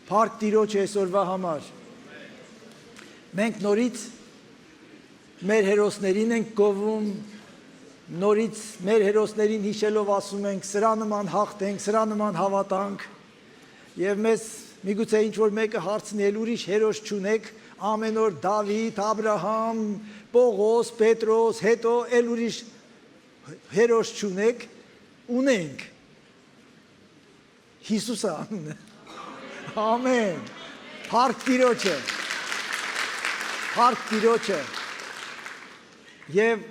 Փառք Տիրոջ այսօրվա համար։ Մենք նորից մեր հերոսներին ենք գովում, նորից մեր հերոսներին հիշելով ասում ենք, սրա նման հաղթենք, սրա նման հավատանք, եւ մեզ միգուցե ինչ-որ մեկը հարցնի, էլ ուրիշ հերոս չունեք, ամեն օր Դավիթ, Աբրահամ, Պողոս, Պետրոս, հետո էլ ուրիշ հերոս չունեք, ունենք Հիսուսը անունը։ Ամեն, փառք Տիրոջը, փառք Տիրոջը, եւ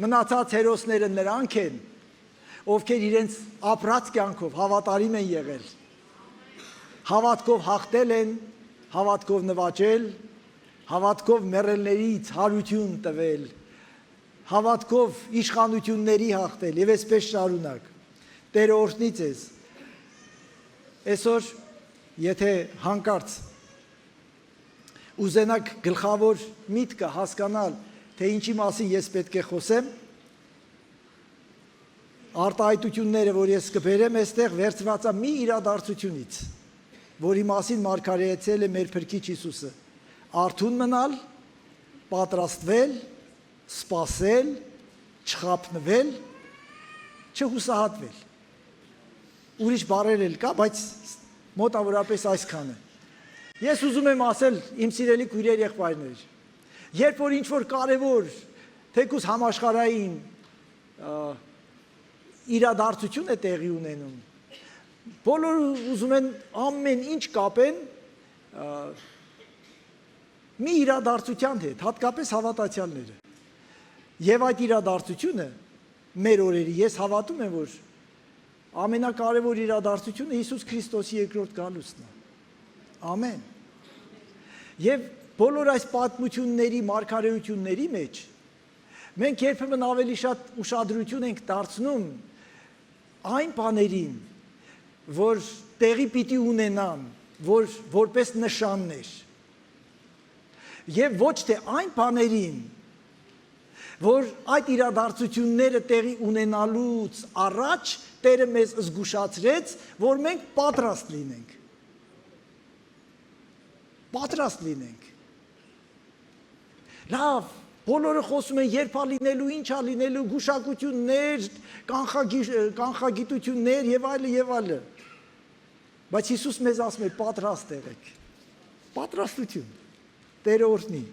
մնացած հերոսները նրանք են, ովքեր իրենց ապրած կյանքով հավատարիմ են եղել, հավատքով հաղթել են, հավատքով նվաճել, հավատքով մեռելներից հարություն տվել, հավատքով իշխանությունների հաղթել եւ այսպես շարունակ։ Տերը օրհնի ձեզ։ Այսօր եթե հանկարծ ուզենաք գլխավոր միտքը հասկանալ, թե ինչի մասին ես պետք է խոսեմ, արտահայտությունները, որ ես կբերեմ, այստեղ վերցված է մի իրադարձությունից, որի մասին մարգարեացել է մեր Փրկիչ Հիսուսը. արթուն մնալ, պատրաստվել, սպասել, չխաբնվել, չհուսահատվել։ Ուրիշ բառեր էլ կա, բայց մոտավորապես այսքանը։ Ես ուզում եմ ասել իմ սիրելի քույրեր, եղբայրներ, երբ որ ինչ-որ կարևոր, թեկուզ համաշխարհային իրադարձություն է տեղի ունենում, բոլորը ուզում են ամեն ինչ կապեն մի իրադարձության հետ, հատկապես հավատացյալները։ Եվ այդ իրադարձությունը մեր օրերի, ես հավատում եմ, որ ամենակարևոր իրադարձությունը Հիսուս Քրիստոսի երկրորդ գալուստն է։ Ամեն։ Եվ բոլոր այս պատմությունների, մարգարեությունների մեջ մենք երբեմն ավելի շատ ուշադրություն ենք դարձնում այն բաներին, որ տեղի պիտի ունենան, որպես նշաններ։ Եվ ոչ թե այն բաներին, որ այդ իրադարձությունները տեղի ունենալուց առաջ Տերը մեզ զգուշացրեց, որ մենք պատրաստ լինենք։ Պատրաստ լինենք։ Լավ, բոլորը խոսում են երբ է լինելու, ինչ է լինելու, գուշակություններ, կանխագիտություններ եւ այլը եւ այլը։ Բայց Հիսուս մեզ ասում է պատրաստ եղեք։ Պատրաստություն։ Տերը օրհնի։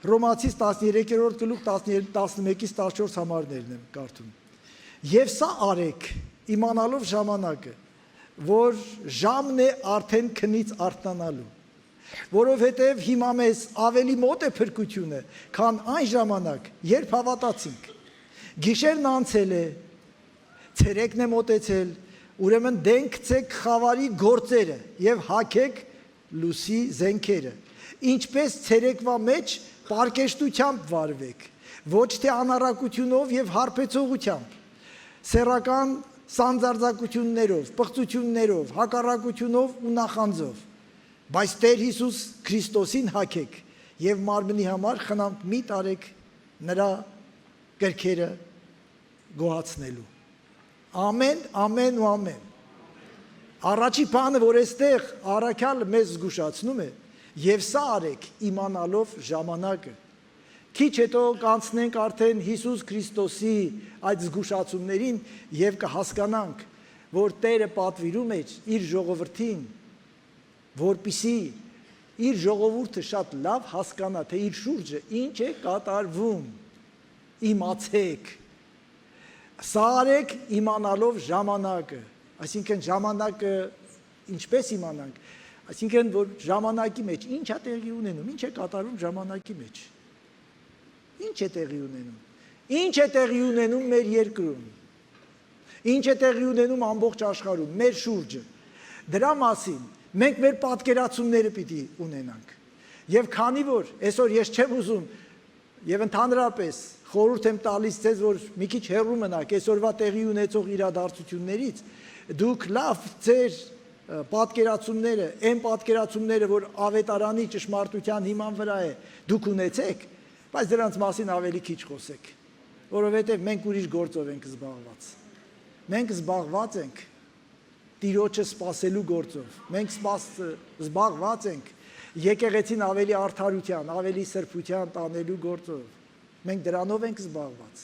Հռոմացիս 13-րդ գլուխ 11-ից 14 համարներն եմ կարդում։ Եվ սա արեք, իմանալով ժամանակը, որ ժամն է արդեն քնից արթնանալու, որովհետև հիմա մեզ ավելի մոտ է փրկությունը, քան այն ժամանակ, երբ հավատացինք։ Գիշերն անցել է, ցերեկն է մոտեցել, ուրեմն դեն գցեք խավարի գործերը եւ հագեք լուսի զենքերը։ Ինչպես ցերեկվա մեջ պարկեշտությամբ վարվեք, ոչ թե անառակությունով եւ հարբեցողությամբ, սեռական սանձարձակություններով, պղծություններով, հակառակությունով ու նախանձով, բայց Տեր Հիսուս Քրիստոսին հագեք եւ մարմնի համար խնամք մի տարեք նրա կրքերը գոհացնելու։ Ամեն, ամեն ու ամեն։ Առաջի բանը, որ այստեղ առաքյալը մեզ զգուշացնում է, եւ սա արեք իմանալով ժամանակը։ Քիչ հետո կանցնենք արդեն Հիսուս Քրիստոսի այդ զգուշացումներին եւ կհասկանանք, որ Տերը պատվիրում է իր ժողովրդին, որպիսի իր ժողովուրդը շատ լավ հասկանա, թե իր շուրջը ինչ է կատարվում։ Իմացեք։ Սա արեք իմանալով ժամանակը, այսինքն ժամանակը ինչպես իմանանք, այսինքն որ ժամանակի մեջ ինչ է տեղի ունենում, ինչ է կատարվում ժամանակի մեջ։ Ինչ է տեղի ունենում։ Ինչ է տեղի ունենում մեր երկրում։ Ինչ է տեղի ունենում ամբողջ աշխարհում, մեր շուրջը։ Դրա մասին մենք մեր պատկերացումները պիտի ունենանք։ Եվ քանի որ այսօր ես չեմ ուզում եւ ընդհանրապես խորհուրդ եմ տալիս ձեզ, որ մի քիչ հեռու մնաք այսօրվա տեղի ունեցող իրադարձություններից, դուք լավ ձեր պատկերացումները, այն պատկերացումները, որ ավետարանի ճշմարտության հիման վրա է, դուք ունեցեք, բայց դրանց մասին ավելի քիչ խոսեք, որովհետև մենք ուրիշ գործով ենք զբաղված։ Մենք զբաղված ենք Տիրոջը սпасելու գործով։ Մենք զբաղված ենք եկեղեցին ավելի արդարության, ավելի սրբության տանելու գործով։ Մենք դրանով ենք զբաղված։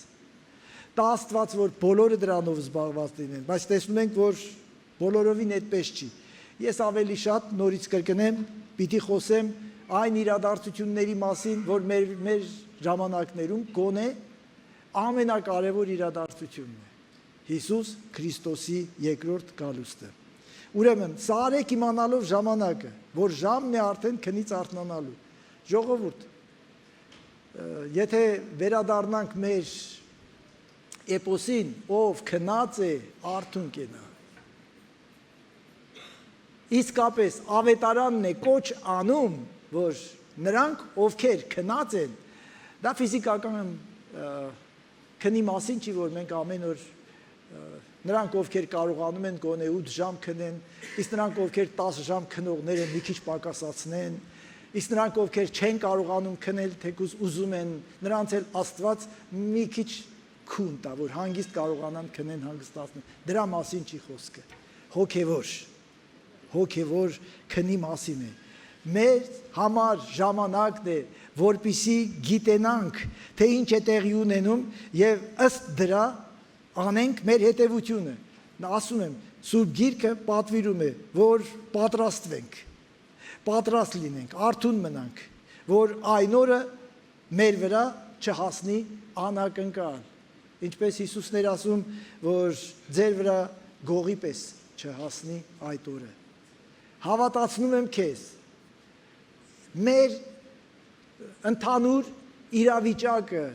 Դա Աստված, որ բոլորը դրանով զբաղված լինեն, բայց տեսնում ենք, որ բոլորովին այդպես չի։ Ես ավելի շատ նորից կրկնեմ, պիտի խոսեմ այն իրադարձությունների մասին, որ մեր ժամանակներում գոնե ամենակարևոր իրադարձությունն է։ Հիսուս Քրիստոսի երկրորդ գալուստը։ Ուրեմն, սա արեք իմանալով ժամանակը, որ ժամն է արդեն քնից արթնանալու։ Ժողովուրդ, եթե վերադառնանք մեր էպոսին, ով քնած է, արթուն կենա։ Իսկապես ավետարանն է կոչ անում, որ նրանք, ովքեր քնած են, դա ֆիզիկական քնի մասին չի, որ մենք ամեն օր նրանք, ովքեր կարողանում են գոնե 8 ժամ քնեն, իսկ նրանք, ովքեր 10 ժամ քնողները մի քիչ պակասացնեն, իսկ նրանք, ովքեր չեն կարողանում քնել, թեկուզ ուզում են, նրանց էլ Աստված մի քիչ քուն տա, որ հանգիստ կարողանան քնեն, հանգստացնեն։ Դրա մասին չի խոսքը։ Հոգևոր քնի մասին է։ Մեր համար ժամանակն է, որպեսզի գիտենանք, թե ինչ է տեղի ունենում եւ ըստ դրա անենք մեր հետևությունը։ Ասում եմ, Սուրբ Գիրքը պատվիրում է, որ պատրաստվենք, պատրաստ լինենք, արթուն մնանք, որ այն օրը մեր վրա չհասնի անակնկալ։ Ինչպես Հիսուսն էր ասում, որ ձեր վրա գողի պես չհասնի այդ օրը։ Հավատացնում եմ քեզ, մեր ընդհանուր իրավիճակը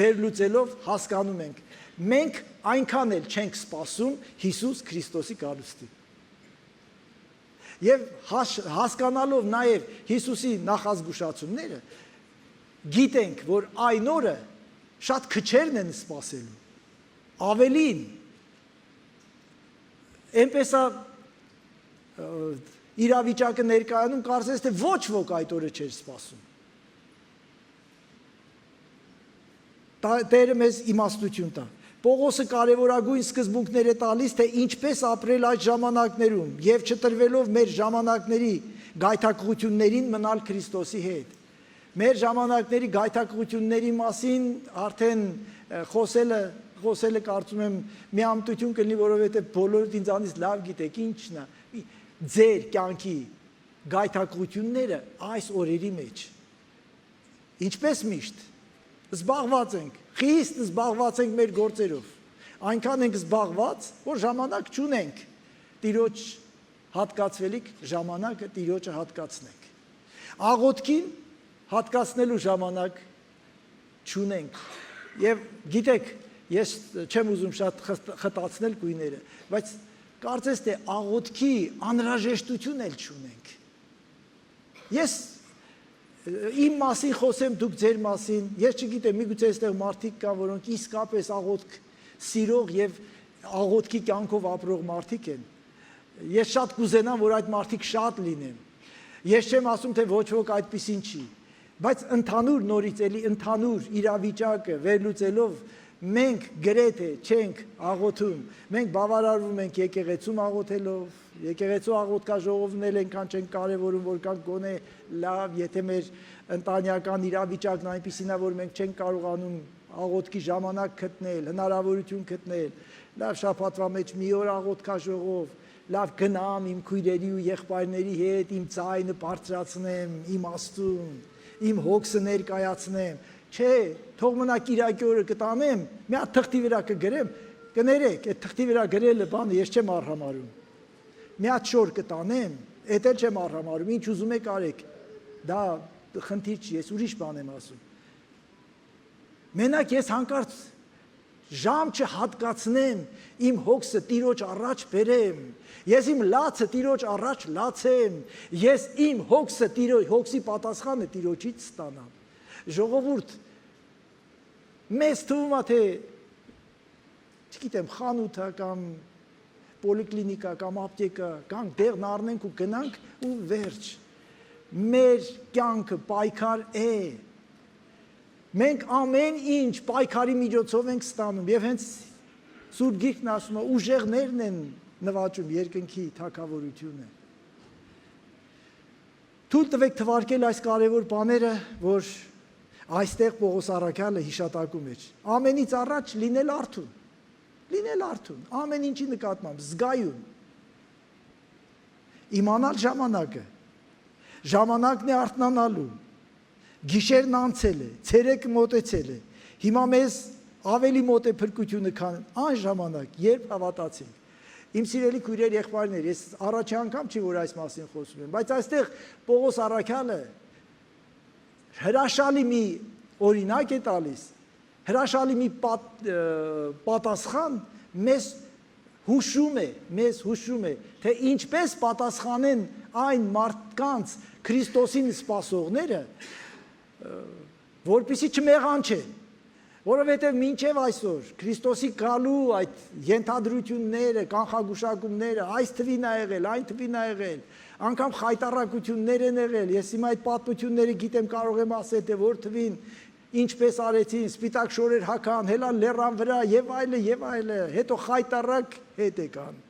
վերլուծելով հասկանում ենք, մենք այնքան էլ չենք սպասում Հիսուս Քրիստոսի գալուստին։ Եվ հասկանալով նաև Հիսուսի նախազգուշացումները, գիտենք, որ այն օրը շատ քչերն են սպասելու, ավելին, այնպես իրավիճակը ներկայանում կարծես թե ոչ ոք այդ օրը չէր սպասում։ Տերը մեզ իմաստություն տա։ Պողոսը կարևորագույն սկզբունքներ է տալիս, թե ինչպես ապրել այդ ժամանակներում եւ չտրվելով մեր ժամանակների գայթակղություններին մնալ Քրիստոսի հետ։ Մեր ժամանակների գայթակղությունների մասին արդեն խոսելը կարծում եմ միամտություն կլինի, որովհետեւ բոլորդ ինձանից լավ գիտեք ինչն է։ Ձեր կյանքի գայթակղությունները այս օրերի մեջ։ Ինչպես միշտ զբաղված ենք, խիստ զբաղված ենք մեր գործերով։ Այնքան ենք զբաղված, որ ժամանակ չունենք Տիրոջ հատկացվելիք ժամանակը Տիրոջը հատկացնենք։ Աղոթքին հատկացնելու ժամանակ չունենք։ Եվ գիտեք, ես չեմ ուզում շատ խտացնել գույները, բայց կարծես թե աղոթքի անհրաժեշտություն էլ չունենք։ Ես իմ մասին խոսեմ, դուք ձեր մասին, ես չգիտեմ, միգուցե այստեղ մարդիկ կան, որոնք իսկապես աղոթք սիրող եւ աղոթքի կյանքով ապրող մարդիկ են։ Ես շատ կուզենամ, որ այդ մարդիկ շատ լինեն։ Ես չեմ ասում, թե ոչ ոք այդպիսին չի, բայց ընդհանուր նորից էլի ընդհանուր իրավիճակը վերլուծելով մենք գրեթե չենք աղոթում, մենք բավարարվում ենք եկեղեցում աղոթելով, եկեղեցու աղոթքաժողովն էլ այնքան չենք կարևորում, որքան գոնե լավ, եթե մեր ընտանեկան իրավիճակն այնպիսին է, որ մենք չենք կարողանում աղոթքի ժամանակ գտնել, հնարավորություն գտնել, լավ շաբաթվա մեջ մի օր աղոթքաժողով, լավ գնամ իմ քույրերի ու եղբայրների հետ, իմ ձայնը բարձրացնեմ, իմ Աստծուն, իմ հոգսը ներկայացնեմ, չէ, թող մնա կիրակի օրը կտանեմ, մի հատ թղթի վրա կգրեմ, կներեք, այդ թղթի վրա գրելը բանը ես չեմ արհամարում։ Մի հատ շոր կտանեմ, էդ էլ չեմ արհամարում, ինչ ուզում եք արեք։ Դա խնդիր չի, ես ուրիշ բան եմ ասում։ Մենակ ես հանկարծ ժամ չհատկացնեմ, իմ հոգսը Տիրոջ առաջ բերեմ, ես իմ լացը Տիրոջ առաջ լացեմ, ես իմ հոգսի պատասխանը Տիրոջից ստանամ։ Ժողովուրդ, մեզ թվում է, թե չգիտեմ, խանութը կամ պոլիկլինիկա կամ ապտեկա, կամ դեղն առնենք ու գնանք ու վերջ։ Մեր կյանքը պայքար է։ Մենք ամեն ինչ պայքարի միջոցով ենք ստանում, եւ հենց Սուրբ Գիրքն ասում է, ուժեղներն են նվաճում երկնքի թագավորությունը։ Թույլ տվեք թվարկել այս կարևոր բաները, որ այստեղ Պողոս առաքյալը հիշատակում էր։ Ամենից առաջ լինել արթուն, ամեն ինչի նկատմամբ, զգայուն։ Իմանալ ժամանակը, ժամանակն է արթնանալու, գիշերն անցել է, ցերեկը մոտեցել է, հիմա մեզ ավելի մոտ է փրկությունը, քան այն ժամանակ, երբ հավատացինք։ Իմ սիրելի քույրեր, եղբայրներ, ես առաջի անգամ չի, որ այս մասին խոսում եմ, բայց այստեղ Պողոս առաքյալը հրաշալի մի օրինակ է տալիս, հրաշալի մի պատասխան մեզ հուշում է, թե ինչպես պատասխանեն այն մարդկանց Քրիստոսին սպասողները, որպեսզի չմեղանչեն, որովհետև մինչև այսօր Քրիստոսի գալու այդ ենթադրությունները, կանխագուշակումները, այս թվին ա եղել, այն թվին ա եղել, անգամ խայտառակություններ են եղել, ես հիմա այդ պատմությունները գիտեմ, կարող եմ ասել, թե որ թվին ինչպես արեցին, սպիտակ շորեր հագան, հելա լեռան վրա եւ այլը, հետո խայտառակ հետ եկան։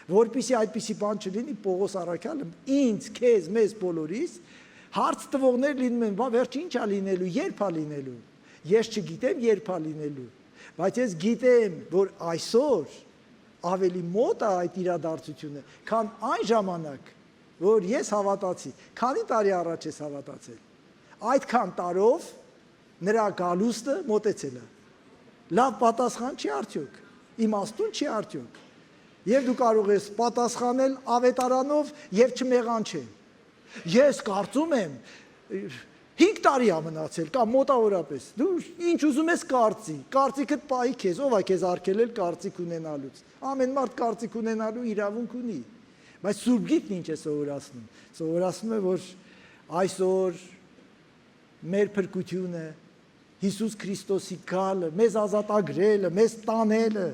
Որպեսզի այդպիսի բան չլինի, Պողոս առաքյալը ինձ, քեզ, մեզ բոլորիս հարց տվողներ լինում են, բա վերջ ինչ ա լինելու, երբ ա լինելու։ Ես չգիտեմ երբ ա լինելու, բայց ես գիտեմ, որ այսօր ավելի մոտ է այդ իրադարձությունը, քան այն ժամանակ, որ ես հավատացի։ Քանի տարի առաջ ես հավատացել։ Այդքան տարով նրա գալուստը մոտեցել է։ Լավ պատասխան չի արդյոք, իմաստուն չի արդյոք։ Եվ դու կարող ես պատասխանել ավետարանով եւ չմեղանչել։ Ես կարծում եմ 5 տարի ա մնացել կամ մոտավորապես։ Դու ինչ ուզում ես կարծի, կարծիքդ պահի քեզ, ով է քեզ արգելել կարծիք ունենալուց։ Ամեն մարդ կարծիք ունենալու իրավունք ունի։ Բայց Սուրբ Գիրքն ինչ է սովորացնում։ Սովորացնում է, որ այսօր մեր փրկությունը, Հիսուս Քրիստոսի գալը, մեզ ազատագրելը, մեզ տանելը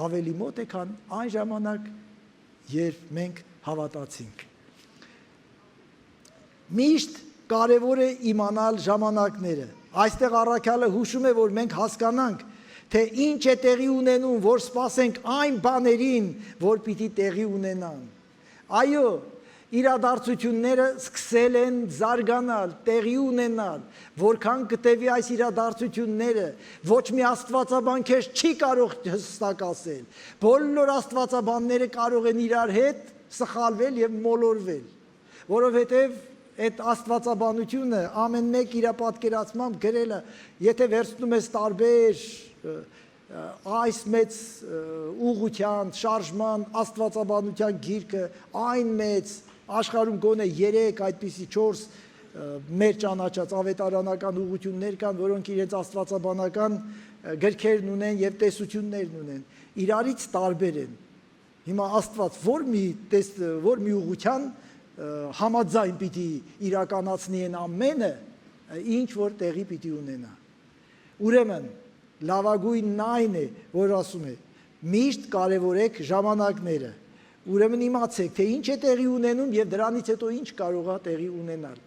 ավելի մոտ է, քան այն ժամանակ, երբ մենք հավատացինք։ Միշտ կարևոր է իմանալ ժամանակները։ Այստեղ առաքյալը հուշում է, որ մենք հասկանանք, թե ինչ է տեղի ունենում, որ սպասենք այն բաներին, որ պիտի տեղի ունենան։ Այո, իրադարձությունները սկսել են զարգանալ, տեղի ունենալ, որքան կտևի այս իրադարձությունները, ոչ մի աստվածաբան քեզ չի կարող հստակ ասել։ Բոլոր աստվածաբանները կարող են իրար հետ սխալվել եւ մոլորվել, որովհետեւ այդ աստվածաբանությունը ամեն մեկ իր պատկերացմամբ գրել է, եթե վերցնում ես տարբեր այս մեծ ուղղության, շարժման, աստվածաբանության գիրքը, այն մեծ աշխարհում գոնե 3 այդպիսի 4 մեր ճանաչած ավետարանական ուղղություններ կան, որոնք իրենց աստվածաբանական գրքերն ունեն եւ տեսություններն ունեն, իրարից տարբեր են։ Հիմա Աստված որ մի ուղղության համաձայն պիտի իրականացնի են ամենը, ինչ որ տեղի պիտի ունենա։ Ուրեմն լավագույնն այն է, որ ասում է, միշտ կարևորեք ժամանակները։ Ուրեմն իմացեք, թե ինչ է տեղի ունենում եւ դրանից հետո ինչ կարող է տեղի ունենալ։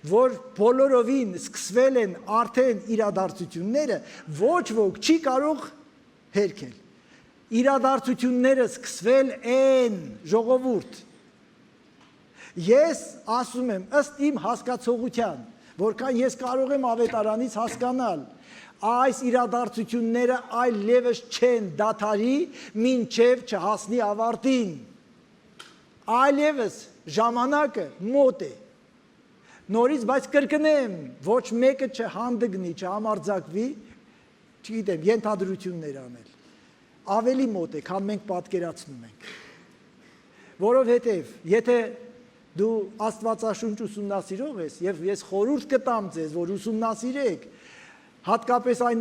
Որ բոլորովին սկսվել են արդեն իրադարձությունները, ոչ ոք չի կարող հերքել։ Իրադարձությունները սկսվել են, ժողովուրդ։ Ես ասում եմ, ըստ իմ հասկացողության, որքան ես կարող եմ ավետարանից հասկանալ, այս իրադարձությունները այլևս չեն դադարի, մինչև չհասնի ավարտին։ Այլևս ժամանակը մոտ է։ Նորից, բայց կրկնեմ, ոչ մեկը չհանդգնի, չհամարձակվի, չգիտեմ, ենթադրություններ անել։ Ավելի մոտ է, քան մենք պատկերացնում ենք։ Որովհետև, եթե դու Աստվածաշունչ ուսումնասիրող ես, եւ ես խորհուրդ կտամ ձեզ, որ ուսումնասիրեք, հատկապես այն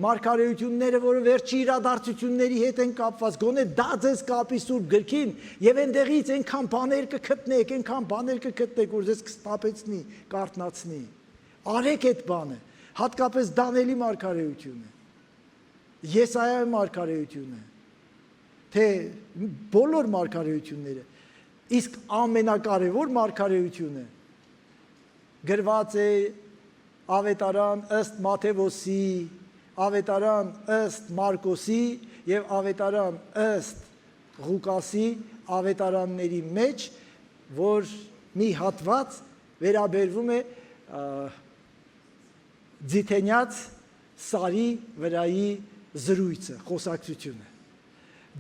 մարգարեությունները, որը վերջի իրադարձությունների հետ են կապված, գոնե դա ձեզ կապի Սուրբ Գրքին, եւ այնտեղից այնքան բաներ կգտնեք, որ ձեզ կստապեցնի, կարթնացնի։ Արեք այդ բանը, հատկապես Դանիելի մարգարեությունը, Եսայիայի մարգարեությունը, թե բոլոր մարգարեությունները, իսկ ամենակարևոր մարգարեությունը գրված է ավետարան ըստ Մատթեոսի, ավետարան ըստ Մարկոսի եւ ավետարան ըստ Ղուկասի ավետարանների մեջ, որ մի հատված վերաբերվում է Ձիթենյաց սարի վրայի զրույցը, խոսակցությունը,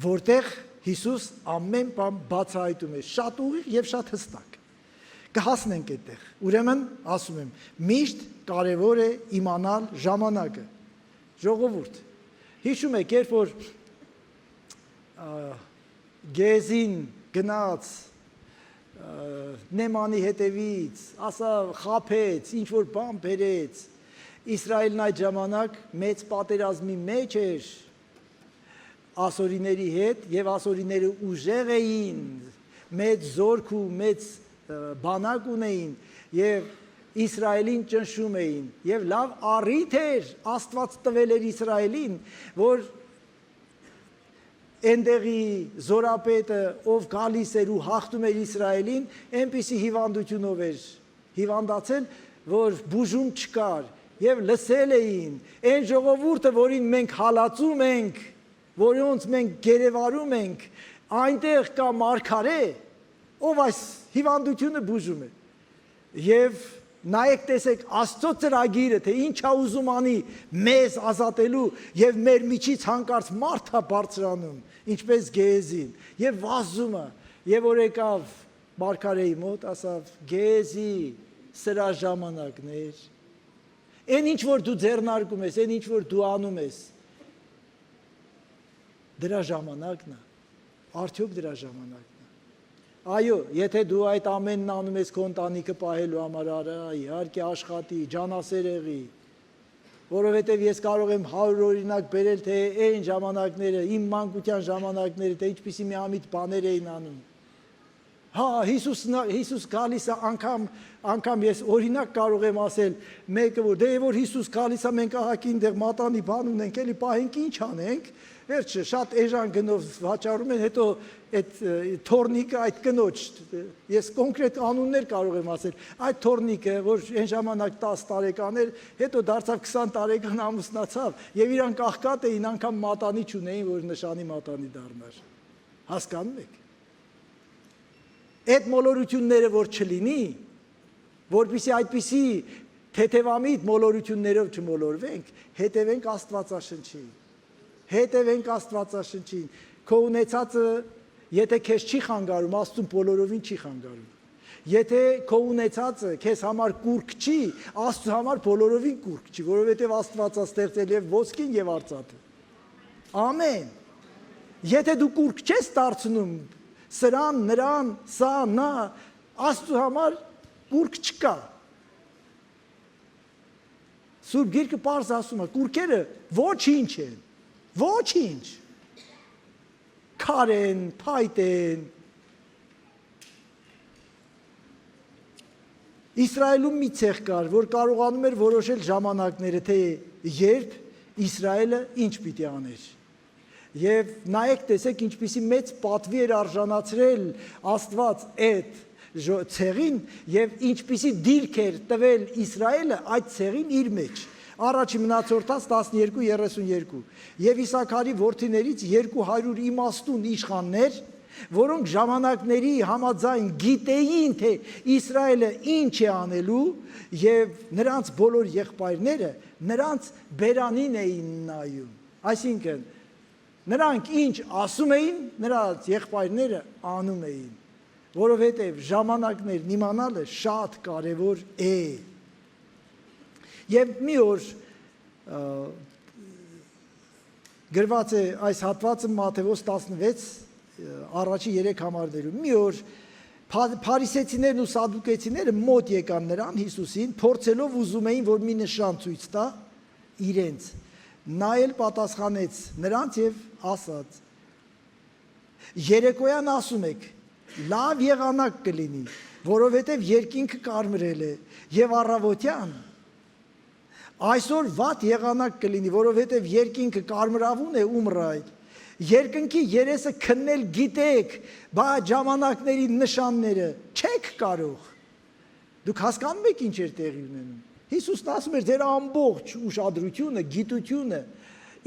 որտեղ Հիսուս ամեն բան բացահայտում է, շատ ուղիղ եւ շատ հստակ։ Կհասնենք այդտեղ։ Ուրեմն ասում եմ, միշտ կարևոր է իմանալ ժամանակը։ Ժողովուրդ, հիշում եք, երբ որ Գեզին գնաց Նեմանի հետևից, ասա խափեց, ինչ որ բան բերեց, Իսրայելն այդ ժամանակ մեծ պատերազմի մեջ էր ասորիների հետ եւ ասորիները ուժեղ էին, մեծ զորք ու մեծ բանակ ունեին եւ Իսրայելին ճնշում էին եւ լավ առիթ էր Աստված տվել էր Իսրայելին, որ այնտեղի զորապետը ով գալիս էր ու հաղթում էր Իսրայելին, այնպիսի հիվանդությունով էր հիվանդացել, որ բուժում չկար եւ լսել էին այն ժողովուրդը, որին մենք հալածում ենք, որոնց մենք գերեվարում ենք, այնտեղ կա մարգարե, ով այս հիվանդությունը բուժում է։ Եվ նայեք տեսեք Աստծո ծրագիրը, թե ինչա ուզում անի մեզ ազատելու եւ մեր միջից հանկարծ մարդ է բարձրանում, ինչպես Գեզին, եւ վազումը, եւ որ եկավ մարգարեի մոտ, ասավ. Գեզի, սրա ժամանակն էր։ Այն ինչ որ դու ձեռնարկում ես, այն ինչ որ դու անում ես, դրա ժամանակն է, արդյոք դրա ժամանակն է։ Այո, եթե դու այդ ամենն անում ես քո ընտանիքը պահելու համար, արա, իհարկե աշխատի, ջանասեր եղի, որովհետև ես կարող եմ 100 օրինակ բերել, թե այն ժամանակները, իմ մանկության ժամանակները, թե ինչպիսի միամիտ բաներ էին անում։ Հա, Հիսուս գալիս է, անգամ ես օրինակ կարող եմ ասել, մեկը որ, դե որ Հիսուս գալիս է, մենք ահագին դեղ մատանի բան ունենք, էլի պահենք ինչ անենք, վերջը շատ էժան գնով վաճառում են, հետո այդ թորնիկը, այդ կնոջ, ես կոնկրետ անուններ կարող եմ ասել, այդ թորնիկը, որ այն ժամանակ 10 տարեկան էր, հետո դարձավ 20 տարեկան ամուսնացավ, եւ իրանք աղքատ էին, անգամ մատանի չունեին, որ նշանի մատանի դառնար։ Հասկանում եք։ Այդ մոլորությունները որ չլինի, որպեսզի այդպիսի թեթևամիտ մոլորություններով չմոլորվենք, հետևենք Աստվածաշնչին։ Հետևենք Աստվածաշնչին։ Քո ունեցածը, եթե քեզ չի խանգարում, Աստծուն բոլորովին չի խանգարում։ Եթե քո ունեցածը քեզ համար կուրք չի, Աստծու համար բոլորովին կուրք չի, որովհետև Աստվածը ստեղծել եւ ոսկին եւ արծաթը։ Ամեն։ Եթե դու կուրք չես դարձնում սրան, նրան, սա, նա, Աստծու համար կուրք չկա։ Սուրբ Գիրքը պարզ ասում է, կուրքերը ոչինչ են, ոչինչ։ Քար են, փայտ են։ Իսրայելում մի ցեղ կար, որ կարողանում էր որոշել ժամանակները, թե երբ Իսրայելը ինչ պիտի աներ։ Եվ նայեք տեսեք ինչպիսի մեծ պատվի էր արժանացրել Աստված այդ ցեղին եւ ինչպիսի դիրք էր տվել Իսրայելը այդ ցեղին իր մեջ։ Առաջի մնացորդաց 12:32 եւ Իսաքարի որդիներից 200 իմաստուն իշխաններ, որոնք ժամանակների համաձայն գիտեին, թե Իսրայելը ինչ է անելու եւ նրանց բոլոր եղբայրները նրանց բերանին էին նայում։ Այսինքն նրանք ինչ ասում էին, նրանց եղբայրները անում էին, որովհետև ժամանակներն իմանալը շատ կարևոր է։ Եվ մի օր գրված է այս հատվածը Մատթեոս 16 առաջի 3 համարներում։ Մի օր փարիսեցիներն ու սադուկեցիները մոտ եկան նրան Հիսուսին, փորձելով ուզում էին, որ մի նշան ցույց տա իրենց։ Նա էլ պատասխանեց նրանց եւ ասաց. Երեկոյան ասում եք, լավ եղանակ կլինի, որովհետև երկինքը կարմրել է, եւ առավոտյան այսօր վատ եղանակ կլինի, որովհետև երկինքը կարմրավուն է ումռայ։ Երկնքի երեսը քննել գիտեք, բայց ժամանակների նշանները չեք կարող։ Դուք հասկանում եք ինչ էր տեղի ունենում։ Հիսուսն ասում էր, ձեր ամբողջ ուշադրությունը, գիտությունը,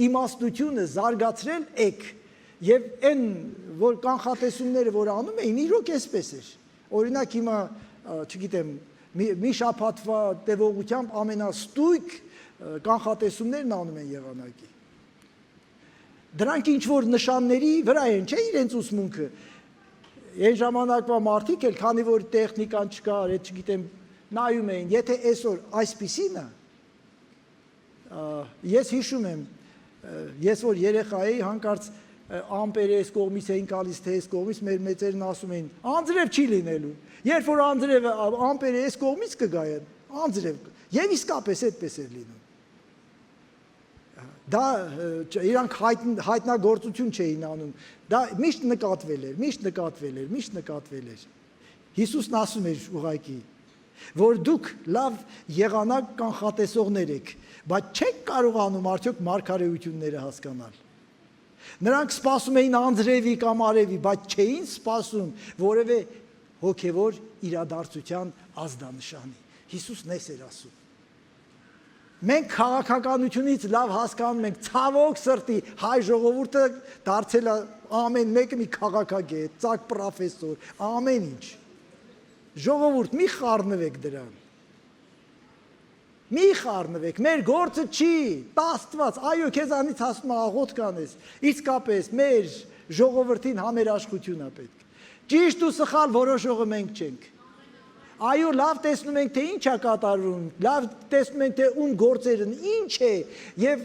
իմաստությունը զարգացրել եք Եվ այն որ կանխատեսումները որ անում էին իրոք էսպես էր։ Օրինակ հիմա չգիտեմ մի շաբաթվա տևողությամբ ամենաստույգ կանխատեսումներն անում են եղանակի։ Դրանք ինչ որ նշանների վրա են, չէ՞ իրենց ուսմունքը։ Այն ժամանակվա մարդիկ էլ քանի որ տեխնիկան չկար, այդ չգիտեմ նայում էին, եթե այսօր այսպիսին է, ես հիշում եմ, ես որ երեխա էի, հանկարծ ամպերը այս կողմից էին գալիս, թե այս կողմից մեր մեծերն ասում էին, անձրև չի լինելու։ Երբ որ անձրևը ամպերը այս կողմից կգային, անձրև, եւ իսկապես այդպես էր լինում։ Դա իրանք հայտնագործություն չէին անում, դա միշտ նկատվել էր։ Հիսուսն ասում էր ուղղակի, որ դուք լավ եղանակ կանխատեսողներ եք, բայց չեք կարողանում արդյոք մարգարեությունները հասկանալ։ Նրանք սպասում էին անձրևի կամ արևի, բայց չէին սպասում որևէ հոգևոր իրադարձության ազդանշանի։ Հիսուսն էս էր ասում։ Մենք քաղաքականությունից լավ հասկանում ենք, ցավոք սրտի հայ ժողովուրդը դարձել է ամեն մեկը մի քաղաքագետ, ծակ պրոֆեսոր, ամեն ինչ։ Ժողովուրդ, մի խառնվեք դրան։ Մի խառնվեք, մեր գործը չի, Աստված, այո, քեզանից ասում է աղոթք անես, իսկապես մեր ժողովրդին համերաշխություն է պետք։ Ճիշտ ու սխալ որոշողը մենք չենք։ Այո, լավ տեսնում ենք, թե ինչ է կատարվում, լավ տեսնում ենք, թե ում գործերն ինչ է, եւ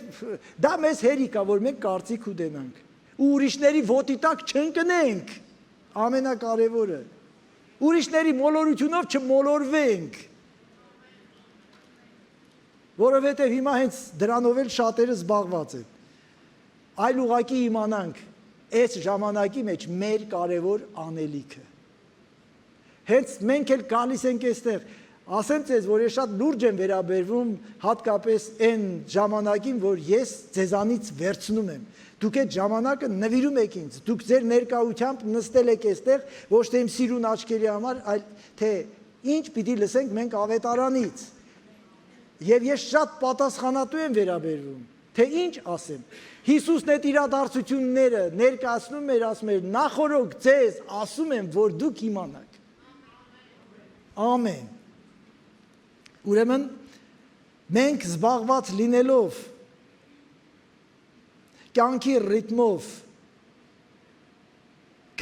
դա մեզ հերիք է, որ մենք կարծիք ունենանք։ Ու ուրիշների ոտի տակ չընկնենք, ամենակարևորը։ Ուրիշների մոլորությունով չմոլորվենք։ Որովհետև հիմա հենց դրանով էլ շատերը զբաղված են։ Այլ ուղղակի իմանանք, այս ժամանակի մեջ մեր կարևոր անելիքը։ Հենց մենք էլ գալիս ենք այստեղ, ասեմ ձեզ, որ ես շատ լուրջ եմ վերաբերվում հատկապես այն ժամանակին, որ ես ձեզանից վերցնում եմ։ Դուք այդ ժամանակը նվիրում եք ինձ, դուք ձեր ներկայությամբ նստել եք այստեղ, ոչ թե իմ սիրուն աչքերի համար, այլ թե ինչ պիտի լսենք մենք ավետարանից։ Եվ ես շատ պատասխանատու եմ վերաբերվում, թե ինչ ասեմ։ Հիսուսն այդ իրադարձությունները ներկայացնում էր, ասում էր, նախորոք ձեզ ասում եմ, որ դուք իմանաք։ Ամեն։ Ուրեմն մենք զբաղված լինելով կյանքի ռիթմով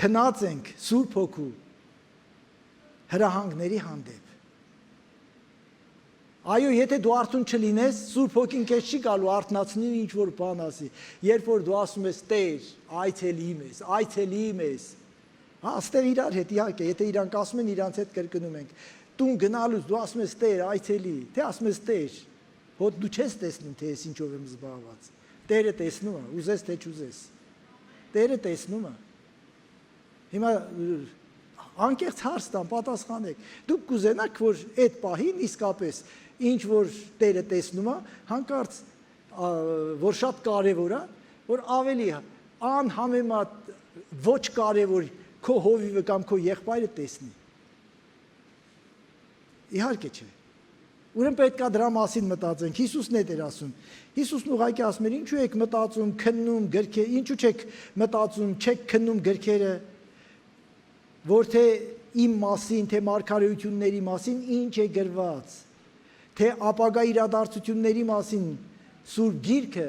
քնած ենք Սուրբ Հոգու հրահանգների հանդեպ։ Այո, եթե դու արթուն չլինես, Սուրբ Հոգին քեզ չի գալու արթնացնի ինչ որ բան ասի։ Երբ որ դու ասում ես Տեր, այցելի ես, Աստեղ իրար հետ իհարկե, եթե իրանք ասում են, իրանց հետ կրկնում ենք։ Տուն գնալուց դու ասում ես Տեր, այցելի, թե ասում ես Տեր, հոտ դու չես տեսնում, թե ես ինչով եմ զբաղված։ Տերը տեսնում է, ուզես թե չուզես։ Տերը տեսնում է։ Հիմա անկեղծ հարց տամ, պատասխանեք։ Դուք կուզենաք, որ այդ պահին իսկապես ինչ որ Տերը տեսնում է, հանկարծ որ շատ կարևոր է, որ ավելի անհամեմատ ոչ կարևոր քո հովիվը կամ քո եղբայրը տեսնի։ Իհարկե չէ։ Ուրեմն պետք է դրա մասին մտածենք։ Հիսուսն էր ասում։ Հիսուսն ուղղակի ասում էր, ինչու եք մտածում, քննում գրքերը, ինչու չեք մտածում, չեք քննում գրքերը, որ թե իմ մասին, թե մարգարեությունների մասին ինչ է գրված, թե ապագա իրադարձությունների մասին Սուրբ Գիրքը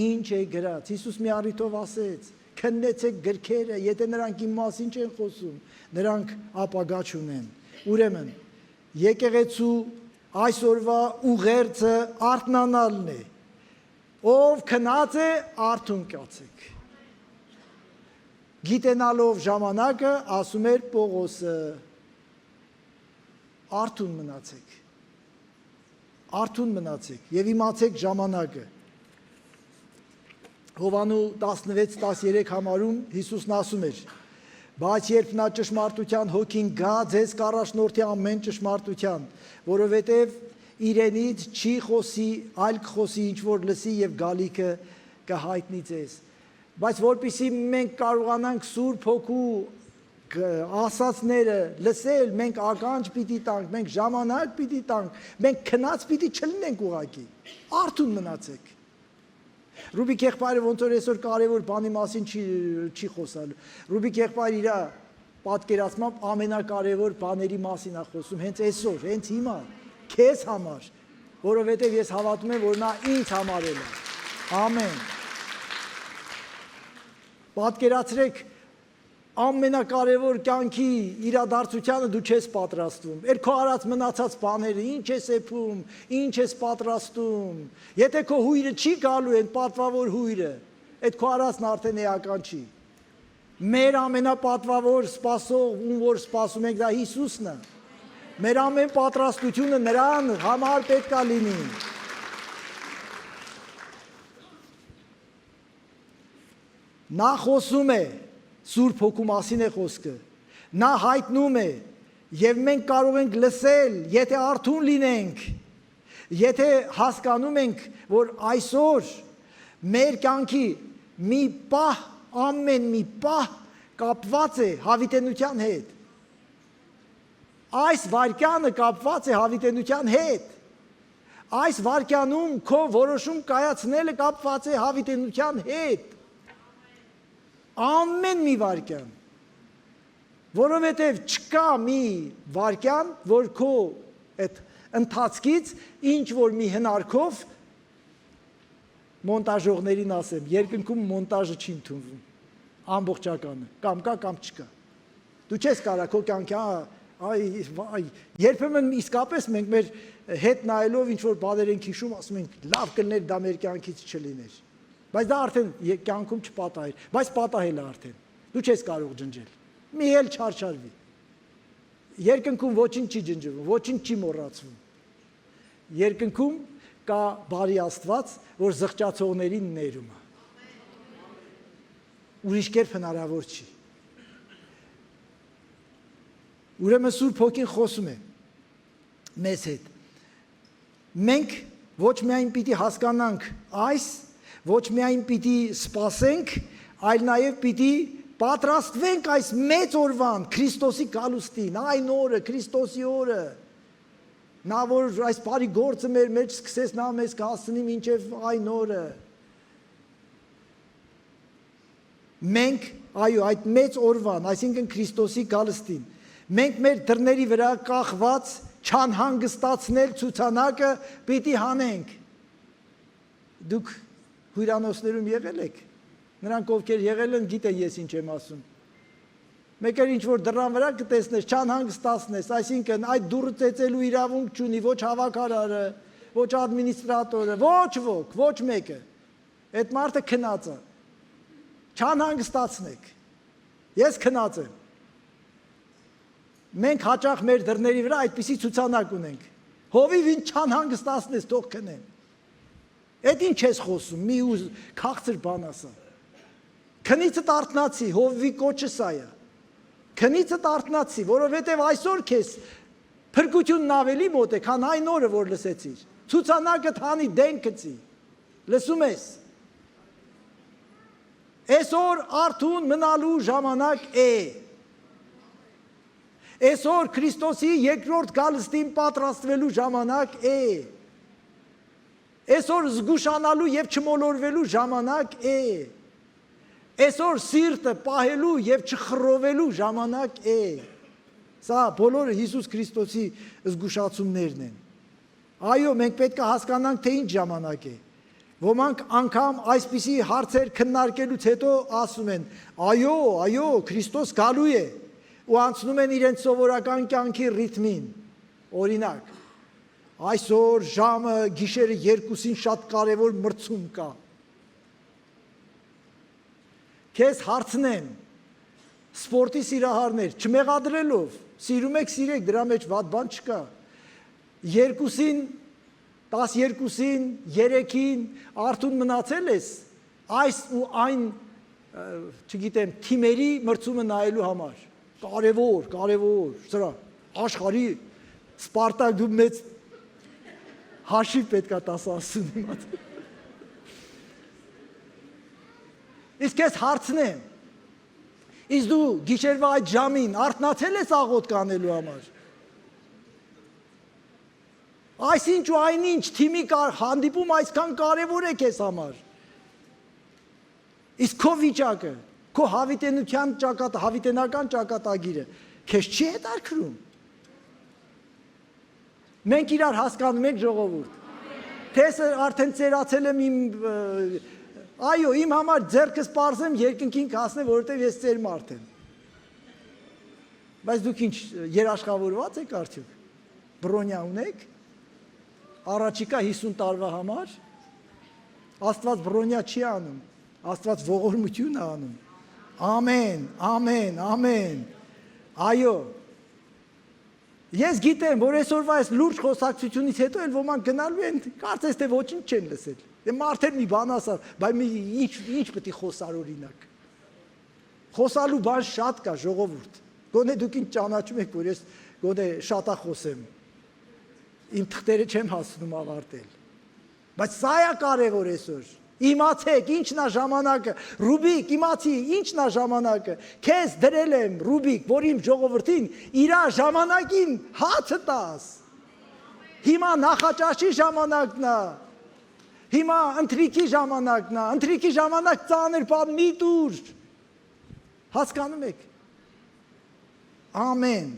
ինչ է գրած։ Հիսուս մի առիթով ասեց. քննեցեք գրքերը, եթե նրանք իմ մասին չեն խոսում, նրանք ապագա չունեն։ Ուրեմն, եկեղեցու այսօրվա ուղերձը արթնանալն է։ Ով քնած է, արթուն կացեք։ Գիտենալով ժամանակը, ասում էր Պողոսը, արթուն մնացեք։ Արթուն մնացեք եւ իմացեք ժամանակը։ Հովանու 16-13 համարում Հիսուսն ասում էր. բայց երբ նա ճշմարտության հոգին գա, ձեզ կառաջնորդի ամեն ճշմարտության, որովհետև իրենից չի խոսի, այլ կխոսի, ինչ որ լսի եւ գալիքը կհայտնի ձեզ։ Բայց որpիսի մենք կարողանանք Սուրբ Հոգու ասածները լսել, մենք ականջ պիտի տանք, մենք ժամանակ պիտի տանք, մենք քնած պիտի չլինենք ուղակի, արթուն մնացեք։ Ռուբիկ եղբայրը ոնց որ այսօր կարևոր բանի մասին չի խոսալու։ Ռուբիկ եղբայրը իր պատկերացմամբ ամենակարևոր բաների մասին է խոսում հենց այսօր, հենց հիմա, քեզ համար, որովհետև ես հավատում եմ, որ նա ինձ համար է։ Ամեն։ Պատկերացրեք ամենակարևոր կյանքի իրադարձությանը դու չես պատրաստվում։ Այդ քո արած մնացած բաները, ինչ ես էփում, ինչ ես պատրաստում։ Եթե քո հույրը չի գալու այն պատվավոր հույրը, այդ քո արածն արդեն էական չի։ Մեր ամենապատվավոր սպասող, ում որ սպասում ենք, դա Հիսուսն է։ Մեր ամեն պատրաստությունը նրան համար պետք է լինի։ Նա խոսում է, Սուրբ Հոգու մասին է խոսքը, նա հայտնում է, և մենք կարող ենք լսել, եթե արթուն լինենք, եթե հասկանում ենք, որ այսօր մեր կյանքի մի պահ, ամեն մի պահ կապված է հավիտենության հետ, այս վարկյանը կապված է հավիտենության հետ, այս վարկյանում քո որոշում կայացնելը կապված է հավիտենության հետ, ամեն մի վարկյան, որովհետև չկա մի վարկյան, որ քո այդ ընթացքից ինչ որ մի հնարքով մոնտաժողներին ասեմ, երկնքում մոնտաժը չի ընդունվում, ամբողջականը, կամ կա, կամ չկա, դու չես կարա քո կյանքի, երբեմն իսկապես մենք մեր հետ նայելով ինչ որ բաներ ենք հիշում, ասում ենք լավ կլներ դա մեր կյանքից չլիներ, բայց դա արդեն կյանքում չպատահեր, բայց պատահել է արդեն, դու չես կարող ջնջել, մի էլ չարչարվի, երկնքում ոչինչ չի ջնջվում, ոչինչ չի մոռացվում, երկնքում կա բարի Աստված, որ զղջացողներին ներում է, ուրիշ կերպ հնարավոր չի, ուրեմն Սուրբ Հոգին խոսում է մեզ հետ, մենք ոչ միայն պիտի հասկանանք այս, ոչ միայն պիտի սպասենք, այլ նաև պիտի պատրաստվենք այս մեծ օրվան, Քրիստոսի գալուստին, այն օրը, Քրիստոսի օրը, նա որ այս բարի գործը մեր մեջ սկսես, նա մեզ կհասցնի մինչև այն օրը, մենք, այո, այդ մեծ օրվան, այսինքն Քրիստոսի գալստին, մենք մեր դռների վրա կախված չանհանգստացնել ցուցանակը պիտի հանենք, դուք հյուրանոցներում եղել եք, նրանք ովքեր եղել են գիտեն ես ինչ եմ ասում, մեկ էլ ինչ որ դռան վրա կտեսնես, չանհանգստացնես, այսինքն այդ դուռը ծեծելու իրավունք չունի ոչ հավաքարարը, ոչ ադմինիստրատորը, ոչ ոք, ոչ մեկը, այդ մարդը քնած է, չանհանգստացնեք, ես քնած եմ, մենք հաճախ մեր դռների վրա այդպիսի ցուցանակ ունենք, հովիվ ինչ չանհանգստացնես, թող քնեն, այդ ինչ ես խոսում, մի ու քաղցր բան ասա, քնիցդ արթնացի, հովվի կոչը սա է, քնիցդ արթնացի, որովհետև այսօր քեզ փրկությունն ավելի մոտ է, քան այն օրը, որ լսեցիր, ցուցանակը թանի դեն գցի, լսում ես, այսօր արթուն մնալու ժամանակ է, այսօր Քրիստոսի երկրորդ գալստին պատրաստվելու ժամանակ է, այսօր զգուշանալու և չմոլորվելու ժամանակ է, այսօր սիրտը պահելու և չխռովելու ժամանակ է, սա բոլորը Հիսուս Քրիստոսի զգուշացումներն են, այո, մենք պետք է հասկանանք, թե ինչ ժամանակ է, ոմանք անգամ այսպիսի հարցեր քննարկելուց հետո ասում են, այո, Քրիստոս գալու է, ու անցնում են իրենց սովորական կյանքի ռիթմին, օրինակ, այսօր ժամը գիշերը 2-ին շատ կարևոր մրցում կա, քեզ հարցնեմ, սպորտի սիրահարներ, չմեղադրելով, սիրում եք, սիրեք, դրա մեջ վատ բան չկա, 2-ին, 12-ին, 3-ին, արթուն մնացել ես, այս ու այն, չգիտեմ, թիմերի մրցումը նայելու համար, կարևոր, սրա, աշխարհի, Սպարտակ դու մեծ հաշիվ պետք է տաս ասում իմաց, իսկ ես հարցնեմ, իսկ դու գիշերվա այդ ժամին արթնացել ես աղոթք անելու համար, այսինչ ու այնինչ թիմի հանդիպում այսքան կարևոր է քեզ համար, Իսկ քո վիճակը, քո հավիտենական ճակատագիրը քեզ չի հետաքրքրում։ Մենք իրար հասկանում ենք ժողովուրդ։ Թե արդեն ծերացել եմ այո, իմ համար ձեռքս պարզեմ երկնքին կհասնեմ, որովհետև ես ծեր մարդ եմ։ Բայց դուք ինչ երաշխավորված եք արդյոք։ Բրոնյա ունեք։ Առաջիկա 50 տարվա համար Աստված բրոնյա չի անում, Աստված ողորմություն է անում։ Ամեն, ամեն, ամեն։ Այո։ Ես գիտեմ, որ այսօրվա այս լուրջ խոսակցությունից հետո էլ ոմանք գնալու են, կարծես թե ոչինչ չեն լսել։ Դե մարդեր մի բան ասա, բայց ինչ պետք է խոսար օրինակ։ Խոսալու բան շատ կա, ժողովուրդ։ Գոնե դուք ինձ ճանաչում եք, որ ես գոնե շատախոս եմ։ Իմ թղթերը չեմ հասնում ավարտել։ Բայց սա է կարևոր այսօր։ Իմացեք, ինչն է ժամանակը։ Ռուբիկ, իմացի, ինչն է ժամանակը։ Քեզ դրել եմ Ռուբիկ, որ իմ ժողովրդին իր ժամանակին հացը տաս։ Հիմա նախաճաշի ժամանակն է։ Հիմա ընթրիքի ժամանակն է։ Ընթրիքի ժամանակ ծանր բան մի տուր։ Հասկանում եք։ Ամեն։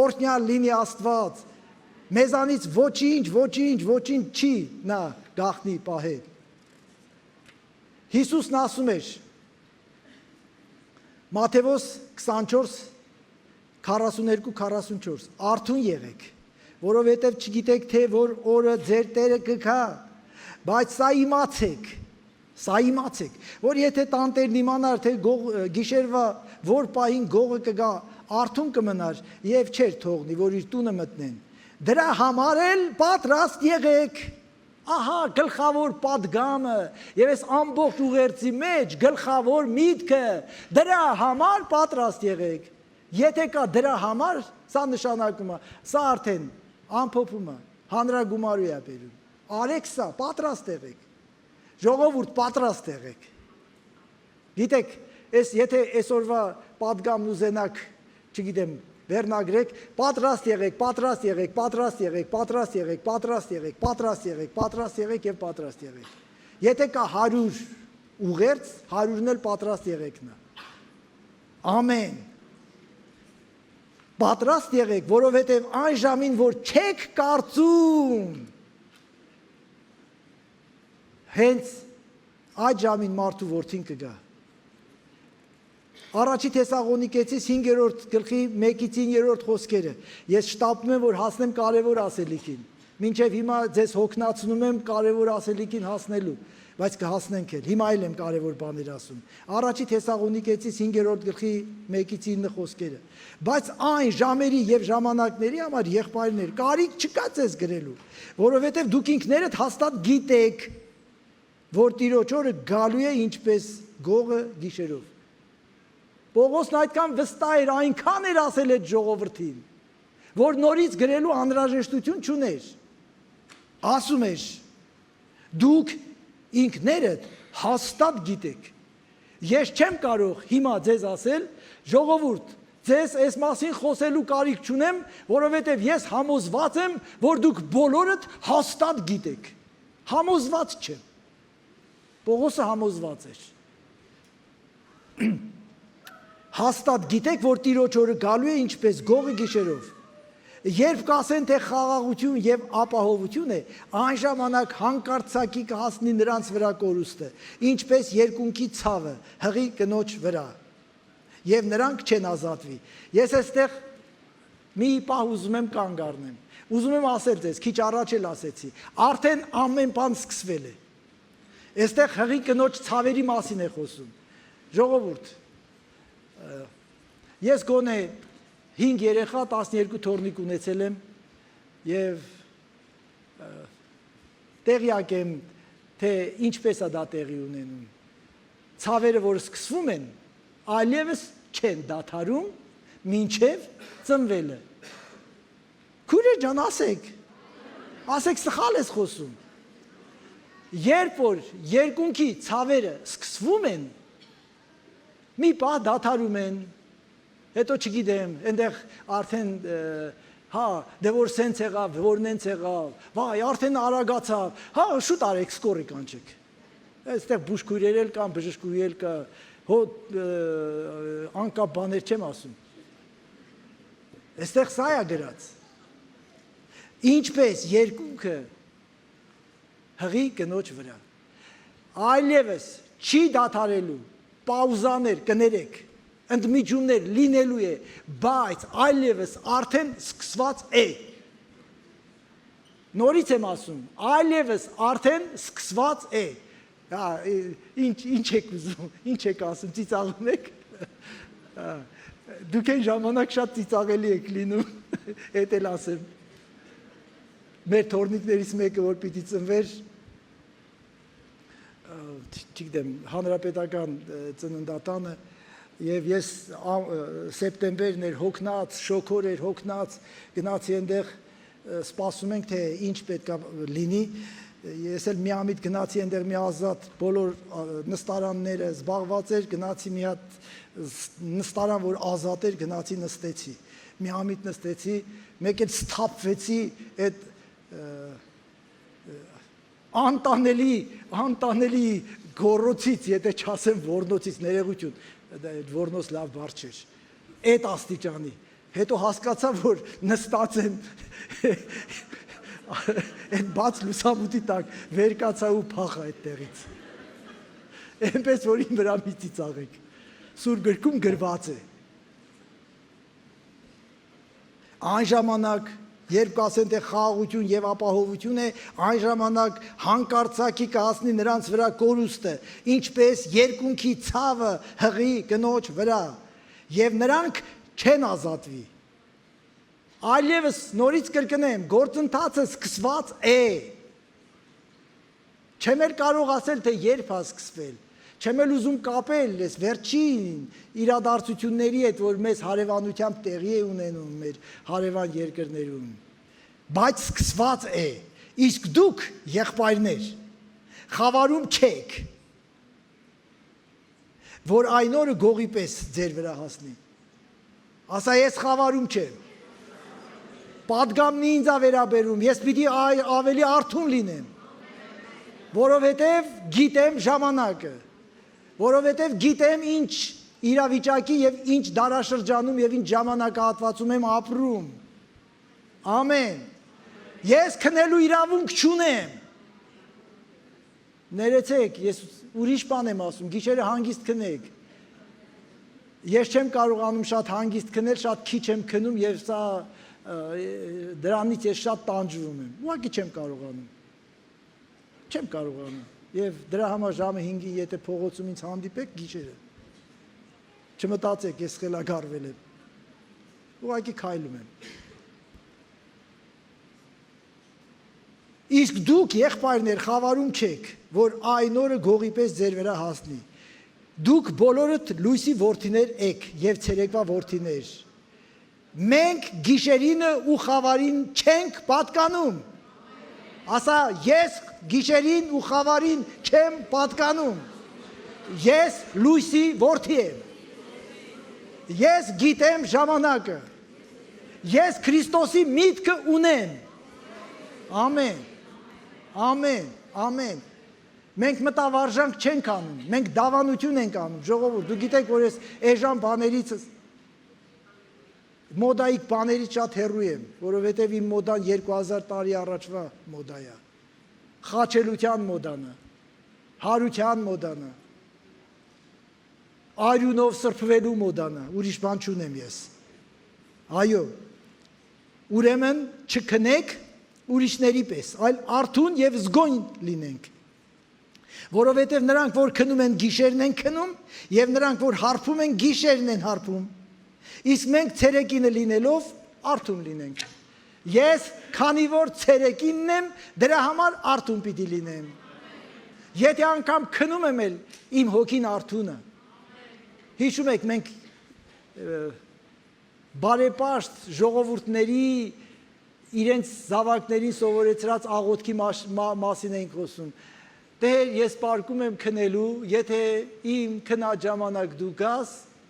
Օրհնյալ լինի Աստված։ Մեզանից ոչինչ չի նա գաղտնի պահել։ Հիսուսն ասում էր Մատթեոս 24:42-44 արթուն եղեք, որովհետև չգիտեք թե որ օրը ձեր Տերը կգա, բայց սա իմացեք, որ եթե տանտերն իմանար թե գիշերվա որ պահին գողը կգա, արթուն կմնար եւ չէր թողնի, որ իր տունը մտնեն։ Դրա համար էլ պատրաստ եղեք։ Ահա գլխավոր պատգամը եւ այս ամբողջ ուղերձի մեջ գլխավոր միտքը դրա համար պատրաստ եղեք։ Եթե կա դրա համար, սա նշանակում է, սա արդեն ամփոփում է, հանրագումարու է բերում։ Արեք սա, պատրաստ եղեք։ Ժողովուրդ պատրաստ եղեք։ Գիտեք, եթե այսօրվա պատգամն ուզենաք, չգիտեմ, վերնագրեք, պատրաստ եղեք եւ պատրաստ եղեք։ Եթե կա 100 ուղերձ, 100-ն էլ պատրաստ եղեք նա։ Ամեն։ Պատրաստ եղեք, որովհետև այն ժամին, որ չեք կարծում, հենց այդ ժամին մարդու որդին կգա։ Առաջի Թեսաղոնիկեցիս 5-րդ գլխի 1-9 խոսքերը։ Ես շտապում եմ, որ հասնեմ կարևոր ասելիքին։ Մինչև հիմա ձեզ հոգնածնում եմ կարևոր ասելիքին հասնելու, բայց կհասնենք էլ։ Հիմա էլ եմ կարևոր բաներ ասում։ Առաջի Թեսաղոնիկեցիս 5-րդ գլխի 1-9 խոսքերը։ Բայց այն ժամերի եւ ժամանակների համար եղբայրներ, կարիք չկա ձեզ գրելու, որովհետև դուք ինքներդ հաստատ գիտեք, որ Տիրոջ օրը գալու է ինչպես գողը գիշերով։ Պողոսն այդքան վստահ էր, այնքան էր ասել այդ ժողովրդին, որ նորից գրելու անհրաժեշտություն չուներ։ Ասում էր, դուք ինքներդ հաստատ գիտեք։ Ես չեմ կարող հիմա ձեզ ասել, ժողովուրդ, ձեզ այս մասին խոսելու կարիք չունեմ, որովհետև ես համոզված եմ, որ դուք բոլորդ հաստատ գիտեք։ Համոզված չեմ։ Պողոսը համոզված էր։ Հաստատ գիտեք, որ Տիրոջ օրը գալու է ինչպես գողը գիշերով։ Երբ կասեն, թե խաղաղություն եւ ապահովություն է, այն ժամանակ հանկարծակի կհասնի նրանց վրա կորուստը, ինչպես երկունքի ցավը հղի կնոջ վրա։ Եվ նրանք չեն ազատվի։ Ես այստեղ մի պահ ուզում եմ կանգ առնեմ։ Ուզում եմ ասել ձեզ, քիչ առաջ էլ ասեցի, արդեն ամեն բան սկսվել է։ Այստեղ հղի կնոջ ցավերի մասին է խոսում։ Ժողովուրդ, ես գոնե 5 երեխա, 12 թոռնիկ ունեցել եմ եւ տեղյակ եմ, թե ինչպես է դա տեղի ունենում։ Ցավերը, որ սկսվում են, այլևս չեն դադարում, մինչև ծնվելը։ Քուրե ջան, ասեք սխալ ես խոսում։ Երբ որ երկունքի ցավերը սկսվում են, մի պահ դադարում են, հետո չգիտեմ, այնտեղ արդեն դե որ սենց եղավ, որ նենց եղավ, վայ, արդեն արագացավ, շուտ արեք, սկորի կանչեք։ Այստեղ բուժքույրեր կան, բժշկուհիներ կա, հո անկապ բաներ չեմ ասում։ Այստեղ սա է գրած։ Ինչպես երկունքը հղի կնոջ վրա։ Այլևս չի դադարելու, պաուզաներ կներեք, ընդմիջումներ լինելու է, բայց այլևս արդեն սկսված է։ Նորից եմ ասում, այլևս արդեն սկսված է։ Ինչ եք ուզում, ինչ եք ասում, ծիծաղում եք։ Դուք այն ժամանակ շատ ծիծաղելի եք լինում, էդ էլ ասեմ։ Մեր թորնիկներից մեկը, որ պիտի ծնվեր, չգիտեմ, հանրապետական ծննդատանը, եւ ես սեպտեմբերն էր հոգնած, շոքոր էր հոգնած, գնացի այնտեղ, սպասում ենք, թե ինչ պետք է լինի, ես էլ միամիտ գնացի այնտեղ մի ազատ բոլոր նստարանները զբաղված էր, գնացի մի հատ նստարան, որ ազատ էր, գնացի նստեցի, միամիտ նստեցի, մեկ էլ սթափվեցի այդ անտանելի գոռոցից, եթե չասեմ որնոցից, ներողություն, որնոց լավ բառ չէր, այդ աստիճանի, հետո հասկացա, որ նստած եմ, այդ բաց լուսամուտի տակ վեր կացա ու փախա այդ տեղից, այնպես որ իմ վրա մի ծիծաղեք, Սուրբ գրքում գրված է, այն ժամանակ, երբ կասեն թե խաղաղություն և ապահովություն է, այն ժամանակ հանկարծակի կհասնի նրանց վրա կորուստը, ինչպես երկունքի ցավը հղի կնոջ վրա, և նրանք չեն ազատվի։ Այլևս նորից կրկնեմ, գործընթացը սկսված է։ Չեմ էլ կարող ասել, թե երբ է սկսվել, չեմ էլ ուզում կապել ես վերջին իրադարձությունների հետ, որ մեզ հարևանությամբ տեղի է ունենում մեր հարևան երկրներում, բայց սկսված է, իսկ դուք եղբայրներ, խավարում չեք, որ այն օրը գողի պես ձեր վրա հասնի, ասա ես խավարում չեմ, պատգամն ինձ է վերաբերում, ես պիտի ավելի արթուն լինեմ, որովհետև գիտեմ ժամանակը, որովհետև գիտեմ ինչ իրավիճակի և ինչ դարաշրջանում և ինչ ժամանակահատվածում եմ ապրում, ամեն, ես քնելու իրավունք չունեմ, ներեցեք, ես ուրիշ բան եմ ասում, գիշերը հանգիստ քնեք, ես չեմ կարողանում շատ հանգիստ քնել, շատ քիչ եմ քնում և սա դրանից ես շատ տանջվում եմ, ուղղակի չեմ կարողանում, և դրա համար ժամը 5-ին եթե փողոցում ինձ հանդիպեք գիշերը, չմտածեք ես խելագարվել եմ, ուղղակի քայլում եմ, իսկ դուք եղբայրներ խավարում չեք, որ այն օրը գողի պես ձեր վրա հասնի, դուք բոլորդ լույսի որդիներ եք և ցերեկվա որդիներ, մենք գիշերինը ու խավարին չենք պատկանում, ասա ես գիշերին ու խավարին չեմ պատկանում, ես լույսի որդի եմ, ես գիտեմ ժամանակը, ես Քրիստոսի միտքը ունեմ, ամեն, ամեն, ամեն, մենք մտավարժանք չենք անում, մենք դավանություն ենք անում, ժողովուրդ, դու գիտեք, որ ես էժան բաներից, մոդայիկ բաներից շատ հեռու եմ, որովհետև իմ մոդան 2000 տարի առաջվա մոդա է, խաչելության մոդանը, հարության մոդանը, արյունով սրբվելու մոդանը, ուրիշ բան չունեմ ես, այո, ուրեմն չքնեք ուրիշների պես, այլ արթուն և զգոյն լինենք, որովհետև նրանք, որ քնում են գիշերն են քնում, և նրանք, որ հարբում են գիշերն են հարբում, իսկ մենք ցերեկինը լինելով արթուն լինենք, ես քանի որ ցերեկինն եմ, դրա համար արթուն պիտի լինեմ, եթե անգամ քնում եմ էլ իմ հոգին արթունը, հիշում եք մենք բարեպաշտ ժողովուրդների իրենց զավակներին սովորեցրած աղոթքի մասին ենք խոսում, Տեր, ես պարկում եմ քնելու, եթե իմ քնած ժամանակ դու գաս,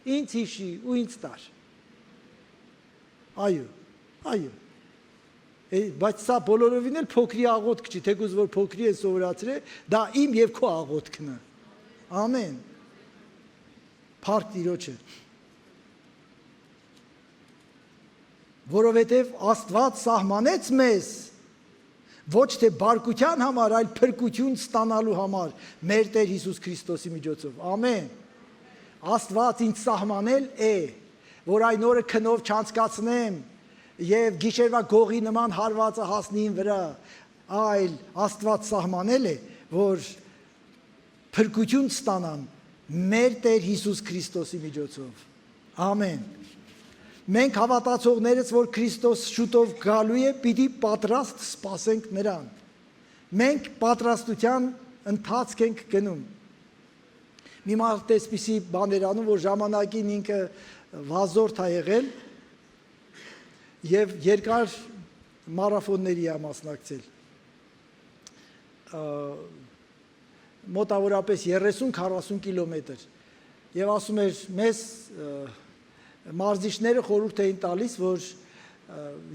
ինձ հիշի ու ինձ տար, այո, այո, բայց սա բոլորովին էլ փոքրի աղոթք չի, թեկուզ որ փոքրի է սովորացրել, դա իմ եւ քո աղոթքն է։ Ամեն։ Փառք Տիրոջը։ Որովհետև Աստված սահմանեց մեզ ոչ թե բարկության համար, այլ փրկություն ստանալու համար մեր Տեր Հիսուս Քրիստոսի միջոցով։ Ամեն։ Աստված ինձ սահմանել է, որ այն օրը քնով չանցկացնեմ եւ գիշերվա գողի նման հարվածը հասնի իմ վրա, այլ Աստված սահմանել է, որ փրկություն ստանամ մեր Տեր Հիսուս Քրիստոսի միջոցով։ Ամեն։ Մենք հավատացողներս, որ Քրիստոս շուտով գալու է, պիտի պատրաստ սպասենք նրան։ Մենք պատրաստության ընթացք ենք գնում։ Մի մարդ այսպիսի բաներ անում, որ ժամանակին ինքը վազորդ է եղել եւ երկար մարաֆոնների է մասնակցել։ Մոտավորապես 30-40 կիլոմետր։ Եվ ասում էր, մեզ մարզիչները խորհուրդ էին տալիս, որ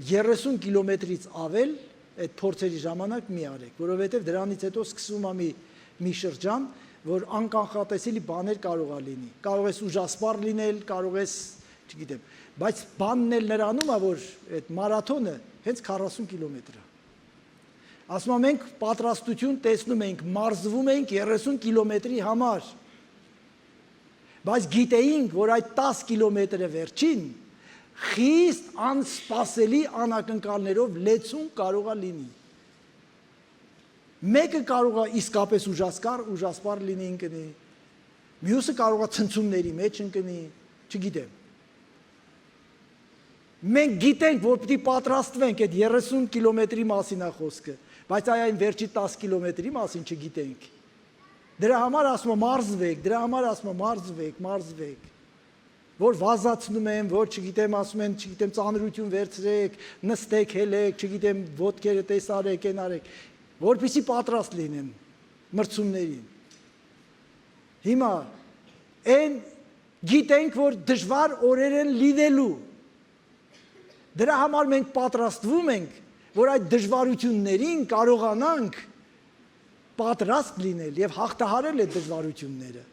30 կիլոմետրից ավել այդ փորձերի ժամանակ մի արեք, որովհետև դրանից հետո սկսվում է մի շրջան, որ անկանխատեսելի բաներ կարող է լինի։ Կարող ես ուժասպառ լինել, կարող ես, չգիտեմ, բայց բանն էլ նրանում է, որ այդ մարաթոնը հենց 40 կիլոմետր է։ Ասում եմ, մենք պատրաստություն տեսնում ենք, մարզվում ենք 30 կիլոմետրի համար։ Բայց գիտեինք, որ այդ 10 կիլոմետրը վերջին խիստ անսպասելի անակնկալներով լեցուն կարող է լինի։ Մեկը կարող է իսկապես ուժասպառ լինի ընկնի, մյուսը կարող է ցնցումների մեջ ընկնի, չգիտեմ։ Մենք գիտենք, որ պետք է պատրաստվենք այդ 30 կիլոմետրի մասին է խոսքը, բայց այն վերջի 10 կիլոմետրի մասին չգիտենք։ Դրա համար ասում եմ մարզվեք, դրա համար ասում եմ մարզվեք, որ վազացնում եմ, որ չգիտեմ, ասում են, չգիտեմ, ծանրություն վերցրեք, նստեք, հելեք, չգիտեմ, ոտքերը տեսարեք, այն արեք, որպեսզի պատրաստ լինեն մրցումներին։ Հիմա այն գիտենք, որ դժվար օրեր են լինելու։ Դրա համար մենք պատրաստվում ենք, որ այդ դժվարություններին կարողանանք պատրաստ լինել եւ հաղթահարել այդ դժվարությունները։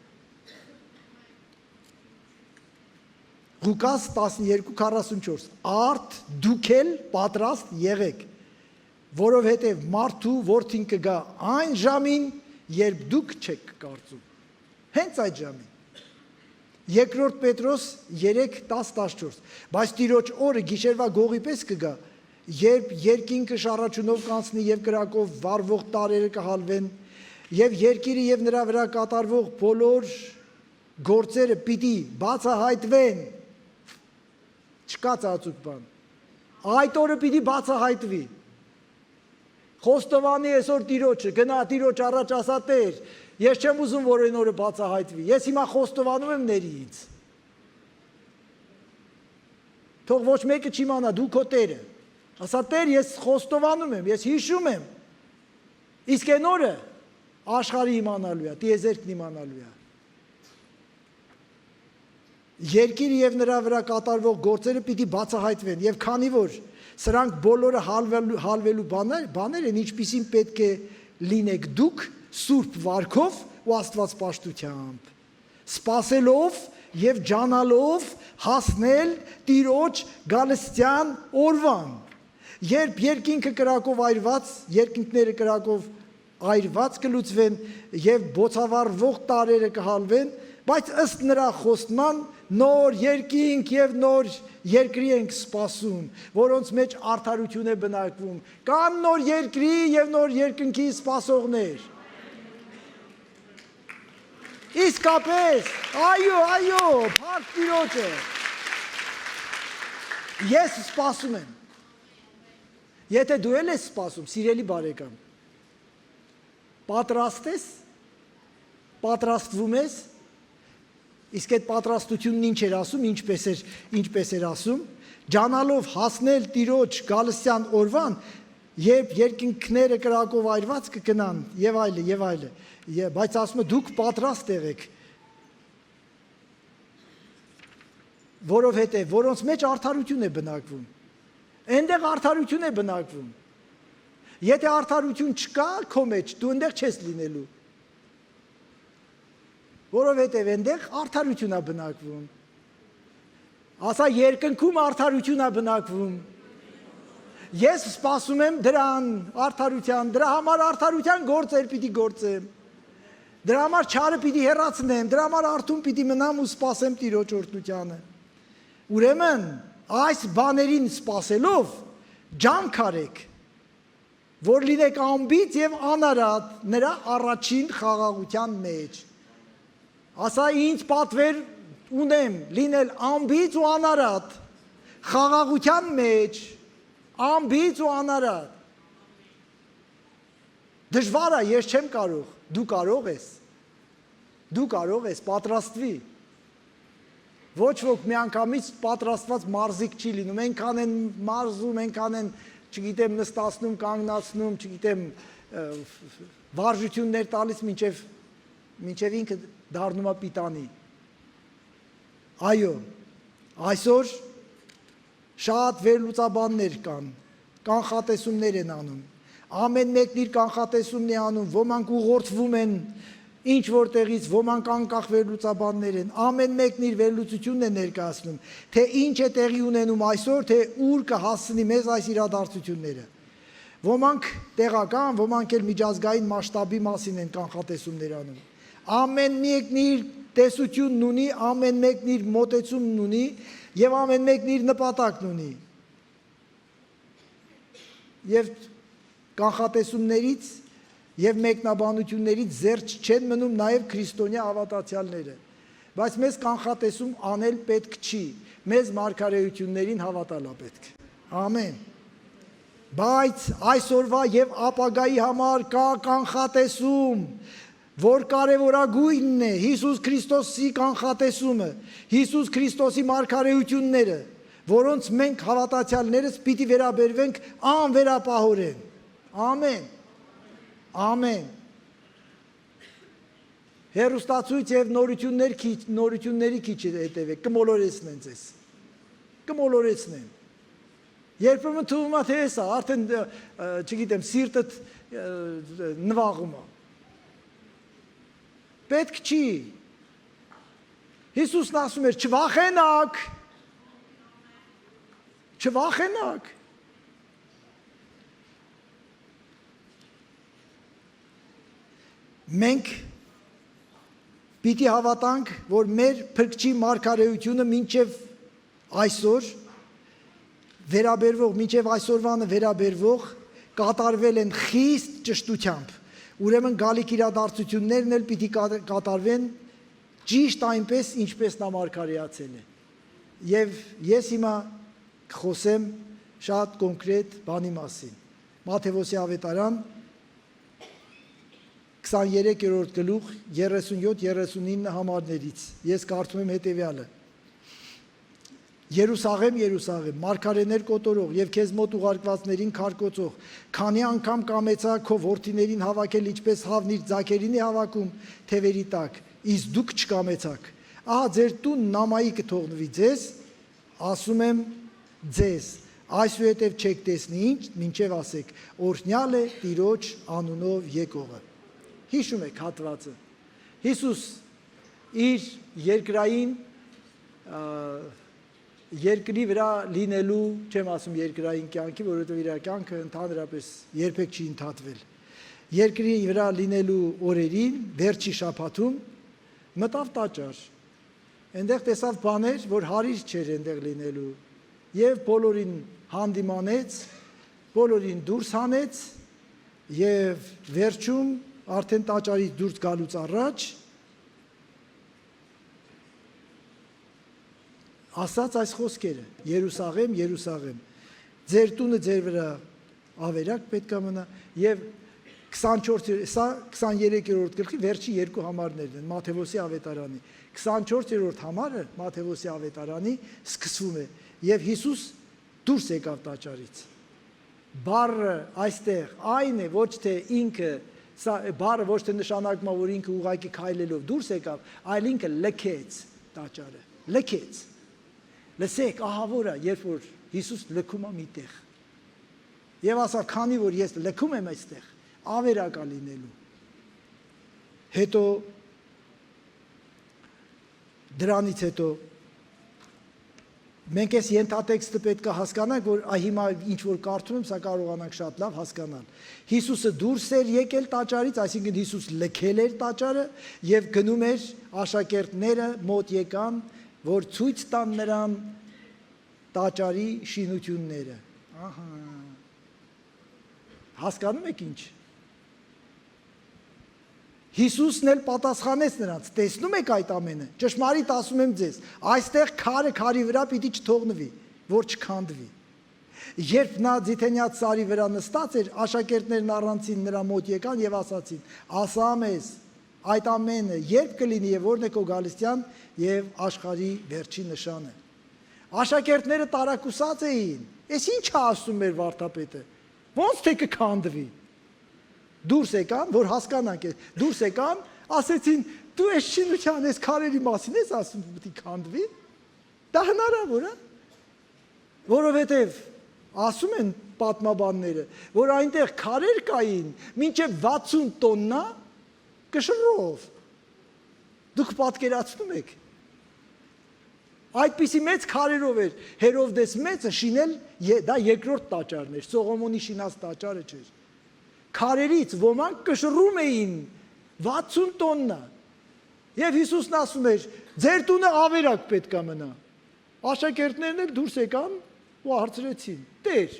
Ղուկաս 12:44 Արդ դուք էլ պատրաստ եղեք, որովհետեւ մարդու որդին կգա այն ժամին, երբ դուք չեք կարծում։ Հենց այդ ժամին։ Երկրորդ Պետրոս 3:10-14 Բայց Տիրոջ օրը գիշերվա գողի պես կգա, երբ երկինքը շառաչունով կանցնի եւ կրակով վառվող տարրերը կհալվեն, եւ երկիրը եւ նրա վրա կատարվող բոլոր գործերը պիտի բացահայտվեն։ Չկա ծածուկ բան։ Այդ օրը պիտի բացահայտվի։ Խոստովանի այսօր Տիրոջը, գնա Տիրոջ առաջ ասա Տեր, ես չեմ ուզում, որ այն օրը բացահայտվի։ Ես հիմա խոստովանում եմ ների ինձ։ Թող ոչ մեկը չիմանա, դու քո Տերը։ Ասա Տեր, ես խոստովանում եմ, ես հիշում եմ։ Իսկ այն օրը աշխարհը իմանալու է, տիեզերքն իմանալու է։ Երկիրը եւ նրա վրա կատարվող գործերը պիտի բացահայտվեն, եւ քանի որ սրանք բոլորը հալվելու բաներ են, ինչպիսին պետք է լինեք դուք սուրբ վարքով ու աստվածպաշտությամբ, սпасելով եւ ջանալով հասնել Տիրոջ գալստյան օրվան, երբ երկինքը կրակով այրված, երկինքները կրակով այրված կլուծվեն եւ բոցավառվող տարրերը կհալվեն, բայց ըստ նրա խոստման նոր երկինք եւ նոր երկրի ենք սպասում, որոնց մեջ արդարություն է բնակվում։ Կան նոր երկրի եւ նոր երկնքի սպասողներ։ Իսկապես, այո, փառք Տիրոջը։ Ես սպասում եմ։ Եթե դու էլ ես սպասում, սիրելի բարեկամ, պատրաստ ես, պատրաստվում ես, իսկ այդ պատրաստությունն ինչ էր ասում, ինչպես էր ասում, ջանալով հասնել Տիրոջ գալստյան օրվան, երբ երկինքները կրակով այրված կգնան եւ այլը, բայց ասում է դուք պատրաստ եղեք, որովհետեւ որոնց մեջ արդարություն է բնակվում, Այնտեղ արդարություն է բնակվում։ Եթե արդարություն չկա քո մեջ, դու այնտեղ չես լինելու։ Որովհետև այնտեղ արդարություն է բնակվում։ Ասա երկնքում արդարություն է բնակվում։ Ես սպասում եմ դրան, արդարության, դրա համար արդարության գործեր պիտի գործեմ։ Դրա համար չարը պիտի հեռացնեմ, դրա համար արթուն պիտի մնամ ու սպասեմ Տիրոջ օրհնությանը։ Ուրեմն, այս բաներին սպասելով ջանք արեք, որ լինեք անբիծ եւ անարատ նրա առաջին խաղաղության մեջ։ Ասա ինձ պատվեր ունեմ լինել անբիծ ու անարատ խաղաղության մեջ, անբիծ ու անարատ։ Դժվար է, ես չեմ կարող, դու կարող ես։ Դու կարող ես, պատրաստվի։ Ոչ ոք միանգամից պատրաստված մարզիկ չի լինում, այնքան են մարզում, այնքան են, չգիտեմ, նստացնում, կանգնացնում, չգիտեմ, վարժություններ տալիս մինչև ինքը դառնում է պիտանի։ Այո, այսօր շատ վերլուծաբաններ կան, կանխատեսումներ են անում, ամեն մեկն իր կանխատեսումն է անում, ոմանք ուղղորդվում են ինչ որտեղից, ոմանք անկախ վերլուծաբաններ են, ամեն մեկն իր վերլուծությունն է ներկայացնում, թե ինչ է տեղի ունենում այսօր, թե ուր կհասնի մեզ այս իրադարձությունները։ Ոմանք տեղական, ոմանք էլ միջազգային մասշտաբի մասին են կանխատեսումներ անում։ Ամեն մեկն իր տեսությունն ունի, ամեն մեկն իր մոտեցումն ունի եւ ամեն մեկն իր նպատակն ունի։ Եվ կանխատեսումներից եւ մեկնաբանություններից զերծ չեն մնում նաեւ քրիստոնյա հավատացյալները։ Բայց մեզ կանխատեսում անել պետք չի, մեզ մարգարեություններին հավատալա պետք։ Ամեն։ Բայց այսօրվա եւ ապագայի համար կա կանխատեսում, որ կարևորագույնն է Հիսուս Քրիստոսի կանխատեսումը, Հիսուս Քրիստոսի մարգարեությունները, որոնց մենք հավատացյալներս պիտի վերաբերվենք անվերապահորեն։ Ամեն։ Ամեն։ Հեռուստացույց եւ նորությունների քիչ հետևեք, կմոլորեցնեն ձեզ։ Կմոլորեցնեն։ Երբեմն թվում է թե էսա, արդեն չգիտեմ, սիրտդ նվաղում է։ Պետք չի։ Հիսուսն ասում էր, չվախենաք։ Չվախենաք։ Մենք պիտի հավատանք, որ մեր փրկչի մարգարեությունը մինչև այսօր վերաբերվող, մինչև այսօրվանը վերաբերվող կատարվել են խիստ ճշտությամբ։ Ուրեմն գալիք իրադարձություններն էլ պիտի կատարվեն ճիշտ այնպես, ինչպես նա մարգարեացել է։ Եվ ես հիմա կխոսեմ շատ կոնկրետ բանի մասին։ Մատթեոսի ավետարան 23-րդ գլուխ 37-39 համարներից ես կարդում եմ հետևյալը. Երուսաղեմ, Երուսաղեմ, մարգարեներ կոտորող եւ քեզ մոտ ուղարկվածներին քարկոծող, քանի անգամ կամեցա քո որդիներին հավաքել, ինչպես հավն իր ձակերին է հավաքում թևերի տակ, իսկ դուք չկամեցաք։ Ահա ձեր տունն նամայի կթողնվի ձեզ, ասում եմ ձեզ, այսուհետև չեք տեսնի ինչ, մինչև ասեք, օրհնյալ է Տիրոջ անունով եկողը։ Հիշում եք հատվածը։ Հիսուս իր երկրային երկրի վրա լինելու, չեմ ասում երկրային կյանքի, որովհետև իր կյանքը ընդհանրապես երբեք չի ընդհատվել։ Երկրի վրա լինելու օրերին, վերջի շաբաթում մտավ տաճար։ Այնտեղ տեսավ բաներ, որ հարիր չէր այնտեղ լինելու, եւ բոլորին հանդիմանեց, բոլորին դուրս հանեց եւ վերջում արդեն տաճարից դուրս գալուց առաջ ասաց այս խոսքերը. Երուսաղեմ, Երուսաղեմ, ձեր տունը ձեր վրա ավերակ պետք է մնա եւ 23-րդ գլխի վերջի երկու համարներն են Մատթեոսի ավետարանի 24-րդ համարը Մատթեոսի ավետարանի սկսվում է եւ Հիսուս դուրս եկավ տաճարից բառը այստեղ այն է ոչ թե ինքը սա բառը ոչ թե նշանակում է որ ինքը ուղակի քայլելով դուրս եկավ այլ ինքը լքեց տաճարը լքեց լսեք ահա որը երբ որ Հիսուս լքում է միտեղ։ Եվ ասա, քանի որ ես լքում եմ այստեղ, ավերակա լինելու։ Հետո դրանից հետո մենք այս ենթատեքստը պետք է հասկանանք, որ հիմա ինչ որ կարդում եմ, սա կարողանանք շատ լավ հասկանալ։ Հիսուսը դուրս էր եկել տաճարից, այսինքն Հիսուս լքել էր տաճարը եւ գնում էր, աշակերտները մոտ եկան, որ ցույց տան նրան տաճարի շինությունները։ Ահա։ Հասկանում եք ինչ։ Հիսուսն էլ պատասխանեց նրանց, տեսնում եք այդ ամենը, ճշմարիտ ասում եմ ձեզ, այստեղ քարը քարի վրա պիտի չթողնվի, որ չքանդվի։ Երբ նա Ձիթենյաց սարի վրա նստած էր, աշակերտներն առանցին նրա մոտ եկան եւ ասացին. «Ասա մեզ, այդ ամենը երբ կլինի եւ որն է քո գալստյան եւ աշխարհի վերջին նշանը»։ Աշակերտները տարակուսած էին։ Էս ի՞նչ է ասում մեր վարդապետը։ Ոնց թե կքանդվի։ Դուրս եկան, որ հասկանանք, դուրս եկան, ասեցին, դու այս շինության, այս քարերի մասին ես ասում, պիտի քանդվի։ Դա հնարավոր է։ Որովհետև ասում են պատմաբանները, որ այնտեղ քարեր կային, մինչև 60 տոննա կշռով։ Դուք պատկերացնում եք։ Այդպիսի մեծ քարերով էր Հերովդես մեծը շինել, դա երկրորդ տաճարն էր, Սողոմոնի շինած տաճարը չէր։ Քարերից ոմանք կշռում էին 60 տոննա։ Եվ Հիսուսն ասում էր. «Ձեր տունը ավերակ պետք է մնա»։ Աշակերտներն էլ դուրս եկան ու հարցրեցին. «Տեր,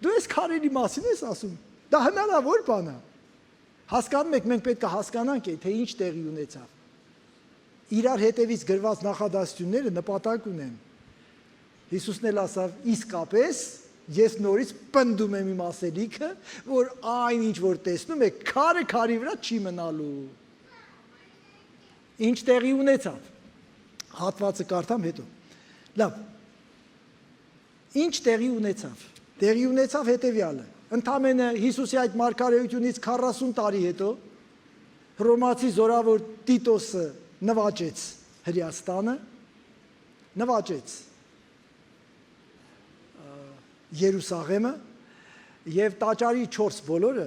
դու այս քարերի մասին ես ասում։ Դա հնարավոր բան է»։ Հասկանում եք, մենք պետք է հասկանանք, թե ինչ տեղի ունեցավ։ Իրար հետևից գրված նախադասությունները նպատակ ունեն։ Հիսուսն էլ ասավ. «Իսկապես ես նորից պնդում եմ իմ ասելիքը, որ այն ինչ որ տեսնում եք, քարը քարի վրա չի մնալու»։ Ինչ տեղի ունեցավ։ Հատվածը կարդամ հետո։ Լավ։ Ինչ տեղի ունեցավ։ Տեղի ունեցավ հետևյալը։ Ընդամենը Հիսուսի այդ մարգարեությունից 40 տարի հետո հռոմացի զորավոր Տիտոսը նվաճեց Հրեաստանը, նվաճեց Երուսաղեմը եւ տաճարի 4 բոլորը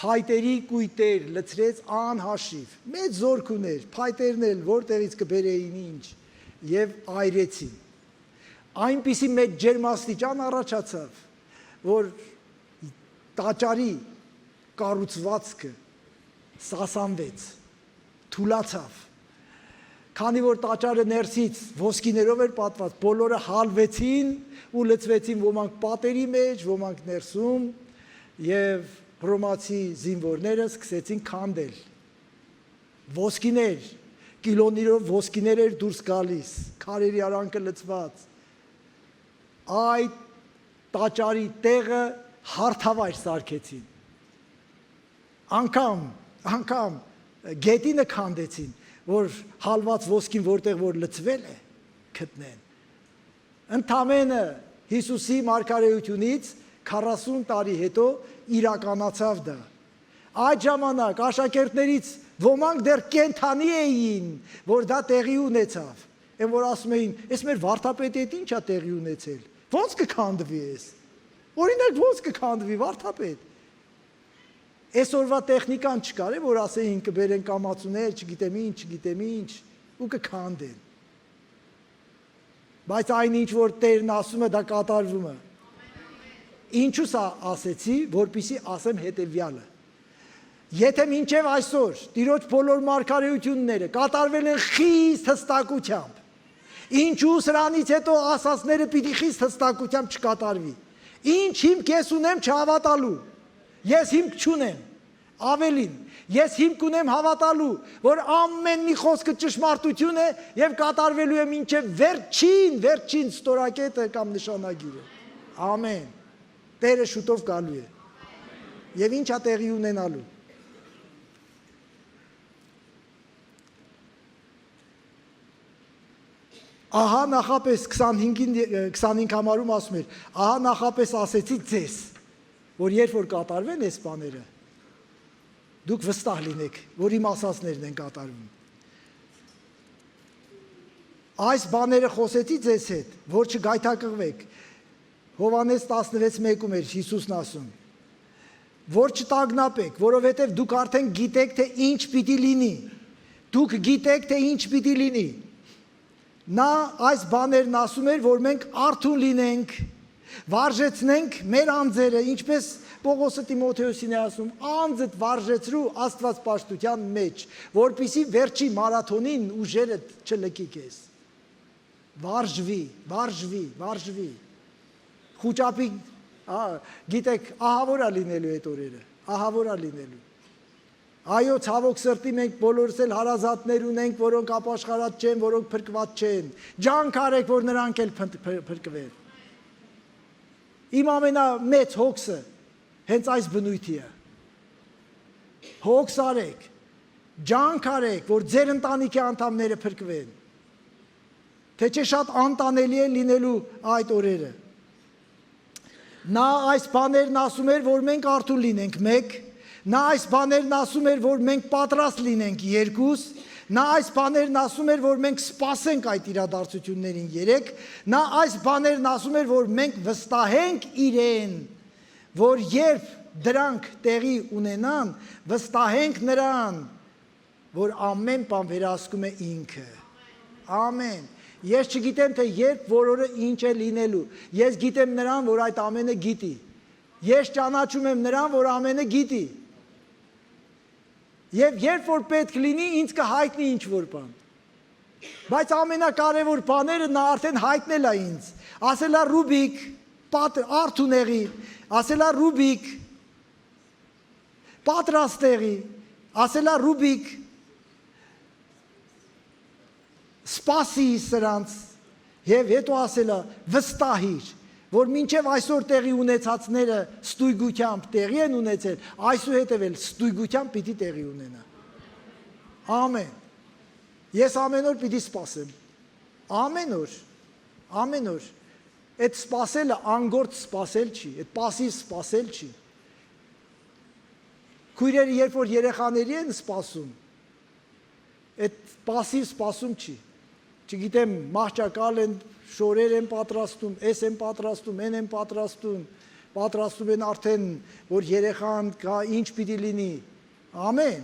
փայտերի կույտեր լցրեց անհաշիվ, մեծ զորք ուներ, փայտերն էլ որտեղից կբերեին ինչ եւ այրեցին։ Այնպիսի մեծ ջերմաստիճան առաջացավ, որ տաճարի կառուցվածքը սասանվեց, թուլացավ։ Քանի որ տաճարը ներսից ոսկիներով էր պատված, բոլորը հալվեցին ու լցվեցին ոմանք պատերի մեջ, ոմանք ներսում եւ հռոմացի զինվորները սկսեցին քանդել։ Ոսկիներ, կիլոներով ոսկիներ էր դուրս գալիս, քարերի արանքը լցված։ Այդ տաճարի տեղը հարթավայր սարքեցին։ Անգամ գետինը քանդեցին, որ հալված ոսկին որտեղ որ լցվել է, գտնեն։ Ընդամենը Հիսուսի մարգարեությունից 40 տարի հետո իրականացավ դա։ Այդ ժամանակ աշակերտներից ոմանք դեռ կենթանի էին, որ դա տեղի ունեցավ։ Են որ ասում էին, «Էս մեր վարդապետի հետ ի՞նչ է տեղի ունեցել։ Ոնց կքանդվի էս։ Օրինակ ոնց կքանդվի վարդապետ»։ Այսօրվա տեխնիկան չկար, որ ասեին կբերեն կամացուներ, չգիտեմ ինչ, ու կքանդեն։ Բայց այն ինչ որ Տերն ասում է, դա կատարվում է։ Ինչու սա ասեցի, որպեսզի ասեմ հետևյալը։ Եթե մինչև այսօր Տիրոջ բոլոր մարգարեությունները կատարվել են խիստ հստակությամբ, ինչու սրանից հետո ասածները պիտի խիստ հստակությամբ չկատարվի։ Ինչ հիմք ես ունեմ չհավատալու։ Ես հիմք չունեմ, ավելին, ես հիմք ունեմ հավատալու, որ ամեն մի խոսքը ճշմարտություն է եւ կատարվելու է մինչեւ վերջին ստորակետը կամ նշանագիրը։ Ամեն։ Տերը շուտով գալու է։ Եվ ինչ է տեղի ունենալու։ Ահա նախապես 25 համարում ասում էր, ահա նախապես ասեցի ձեզ, որ երբ որ կատարվեն այս բաները, դուք վստահ լինեք, որ իմ ասածներն են կատարվում։ Այս բաները խոսեցի ձեզ հետ, որ չգայթակղվեք։ Հովհաննես 16:1-ում էր Հիսուսն ասում. որ չտագնապեք, որովհետև դուք արդեն գիտեք, թե ինչ պիտի լինի։ Դուք գիտեք, թե ինչ պիտի լինի։ Նա այս բաներն ասում էր, որ մենք արթուն լինենք, վարժեցնենք մեր անձերը, ինչպես Պողոսը Տիմոթեոսին է ասում, անձդ վարժեցրու Աստվածպաշտության մեջ, որպեսզի վերջի մարաթոնին ուժերդ չլքի քեզ։ Վարժվի։ Խուճապի, գիտեք, ահավոր է լինելու այդ օրերը, ահավոր է լինելու։ Այո, ցավոք սրտի մենք բոլորս էլ հարազատներ ունենք, որոնք ապաշխարած չեն, որոնք փրկված չեն։ Ջանք արեք, որ նրանք էլ փրկվեն։ Իմ ամենամեծ հոգսը հենց այս բնույթի է։ Հոգս արեք, ջանք արեք, որ ձեր ընտանիքի անդամները փրկվեն։ Թե չէ շատ անտանելի է լինելու այդ օրերը։ Նա այս բաներն ասում էր, որ մենք արթուն լինենք, 1, նա այս բաներն ասում էր, որ մենք պատրաստ լինենք, 2, նա այս բաներն ասում էր, որ մենք սպասենք այդ իրադարձություններին, 3, նա այս բաներն ասում էր, որ մենք վստահենք իրեն, որ երբ դրանք տեղի ունենան, վստահենք նրան, որ ամեն բան վերահսկում է ինքը։ Ամեն։ Ես չգիտեմ, թե երբ որորը ինչ է լինելու։ Ես գիտեմ նրան, որ այդ ամենը գիտի։ Ես ճանաչում եմ նրան, որ ամենը գիտի։ Եվ երբ որ պետք լինի, ինձ կհայտնի ինչ-որ բան։ Բայց ամենակարևոր բաները նա արդեն հայտնել է ինձ։ Ասել է Ռուբիկ, արթուն եղի, ասել է Ռուբիկ, պատրաստ եղի, ասել է Ռուբիկ, սպասի սրանց, և հետո ասել է վստահիր, որ մինչև այսօր տեղի ունեցածները ստույգությամբ տեղի են ունեցել, այսուհետև էլ ստույգությամբ պիտի տեղի ունենա։ Ամեն։ Ես ամեն օր պիտի սպասեմ։ Ամեն օր։ Այդ սպասելը անգործ սպասել չի, այդ պասիվ սպասել չի։ Քույրերը երբ որ երեխաների են սպասում, այդ պասիվ սպասում չի։ Չգիտեմ, մահճակալ են, շորեր են պատրաստում, էս են պատրաստում, են են պատրաստում են արդեն, որ երեխան կա, ինչ պիտի լինի, ամեն,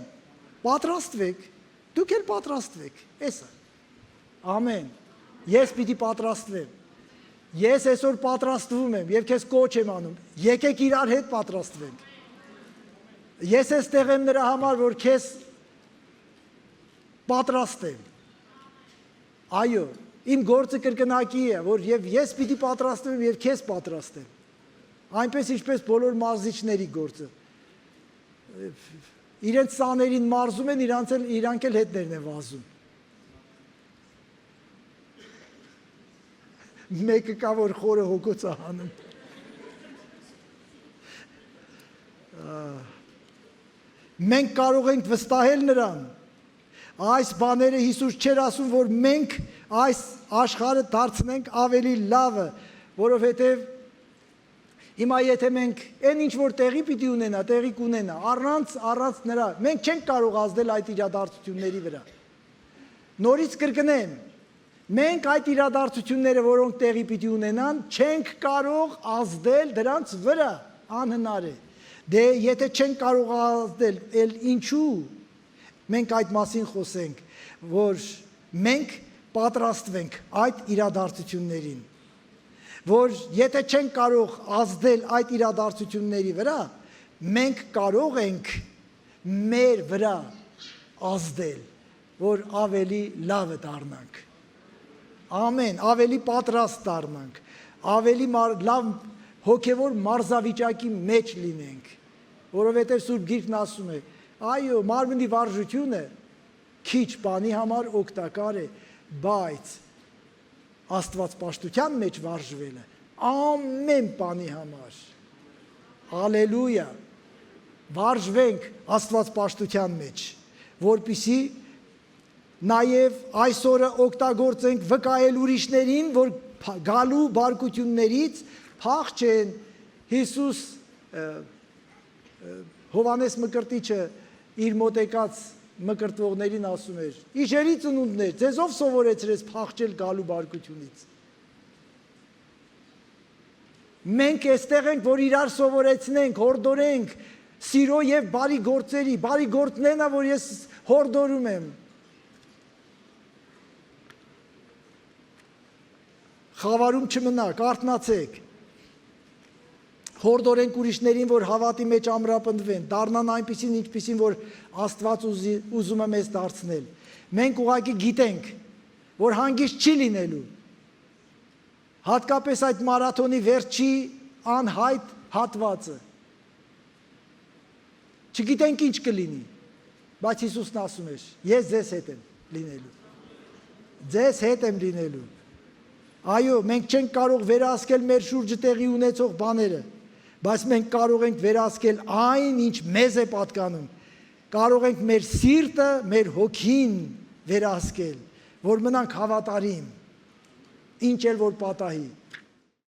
պատրաստվեք, դուք էլ պատրաստվեք, էսը, ամեն, ես պիտի պատրաստվեմ, ես այսօր պատրաստվում եմ, և քեզ կոչ եմ անում, եկեք իրար հետ պատրաստվենք, ես այստեղ եմ նրա համար, որ քեզ պատրաստեմ, այո, իմ գործը կրկնակի է, որ և ես պիտի պատրաստվեմ և քեզ պատրաստեմ, այնպես ինչպես բոլոր մարզիչների գործը, իրենց սաներին մարզում են, իրանք էլ հետներն են վազում, մեկը կա, որ խորը հոգոց է հանում, մենք կարող ենք վստահել նրան, այս բաները Հիսուս չէր ասում, որ մենք այս աշխարհը դարձնենք ավելի լավը, որովհետև հիմա եթե մենք այն ինչ որ տեղի պիտի ունենա, տեղի կունենա, առանց նրա, մենք չենք կարող ազդել այդ իրադարձությունների վրա։ Նորից կրկնեմ, մենք այդ իրադարձությունները, որոնք տեղի պիտի ունենան, չենք կարող ազդել դրանց վրա, անհնար է։ Դե եթե չենք կարող ազդել, էլ ինչու մենք այդ մասին խոսենք, որ մենք պատրաստվենք այդ իրադարձություններին, որ եթե չենք կարող ազդել այդ իրադարձությունների վրա, մենք կարող ենք մեր վրա ազդել, որ ավելի լավը դառնանք, ամեն, ավելի պատրաստ դառնանք, ավելի լավ հոգևոր մարզավիճակի մեջ լինենք, որովհետև Սուրբ Գիրքն ասում է, այո, մարմնի վարժությունը քիչ բանի համար օգտակար է, բայց Աստվածպաշտության մեջ վարժվելը ամեն բանի համար, ալելույա, վարժվենք Աստվածպաշտության մեջ, որպեսզի նաև այսօրը օգտագործենք վկայել ուրիշներին, որ գալու բարկություններից փախչեն։ Հիսուս Հովհաննես Մկրտիչը իր մոտ եկած մկրտվողներին ասում էր. «Իջերի ծնունդներ, ձեզ ով սովորեցրեց փախչել գալու բարկությունից»։ Մենք այստեղ ենք, որ իրար սովորեցնենք, հորդորենք սիրո եւ բարի գործերի, բարի գործն է, որ ես հորդորում եմ։ Խավարում չմնաք, արթնացեք։ Հորդորենք ուրիշներին, որ հավատի մեջ ամրապնդվեն, դառնան այնպիսին, ինչպիսին, որ Աստված ուզում է մեզ դարձնել։ Մենք ուղղակի գիտենք, որ հանգիստ չի լինելու։ Հատկապես այդ մարաթոնի վերջի անհայտ հատվածը։ Չգիտենք ինչ կլինի, բայց Հիսուսն ասում էր. «Ես ձեզ հետ եմ լինելու»։ Ձեզ հետ եմ լինելու։ Այո, մենք չենք կարող վերահսկել մեր շուրջը տեղի ունեցող բաները, բայց մենք կարող ենք վերահսկել այն, ինչ մեզ է պատկանում։ Կարող ենք մեր սիրտը, մեր հոգին վերահսկել, որ մնանք հավատարիմ, ինչ էլ որ պատահի։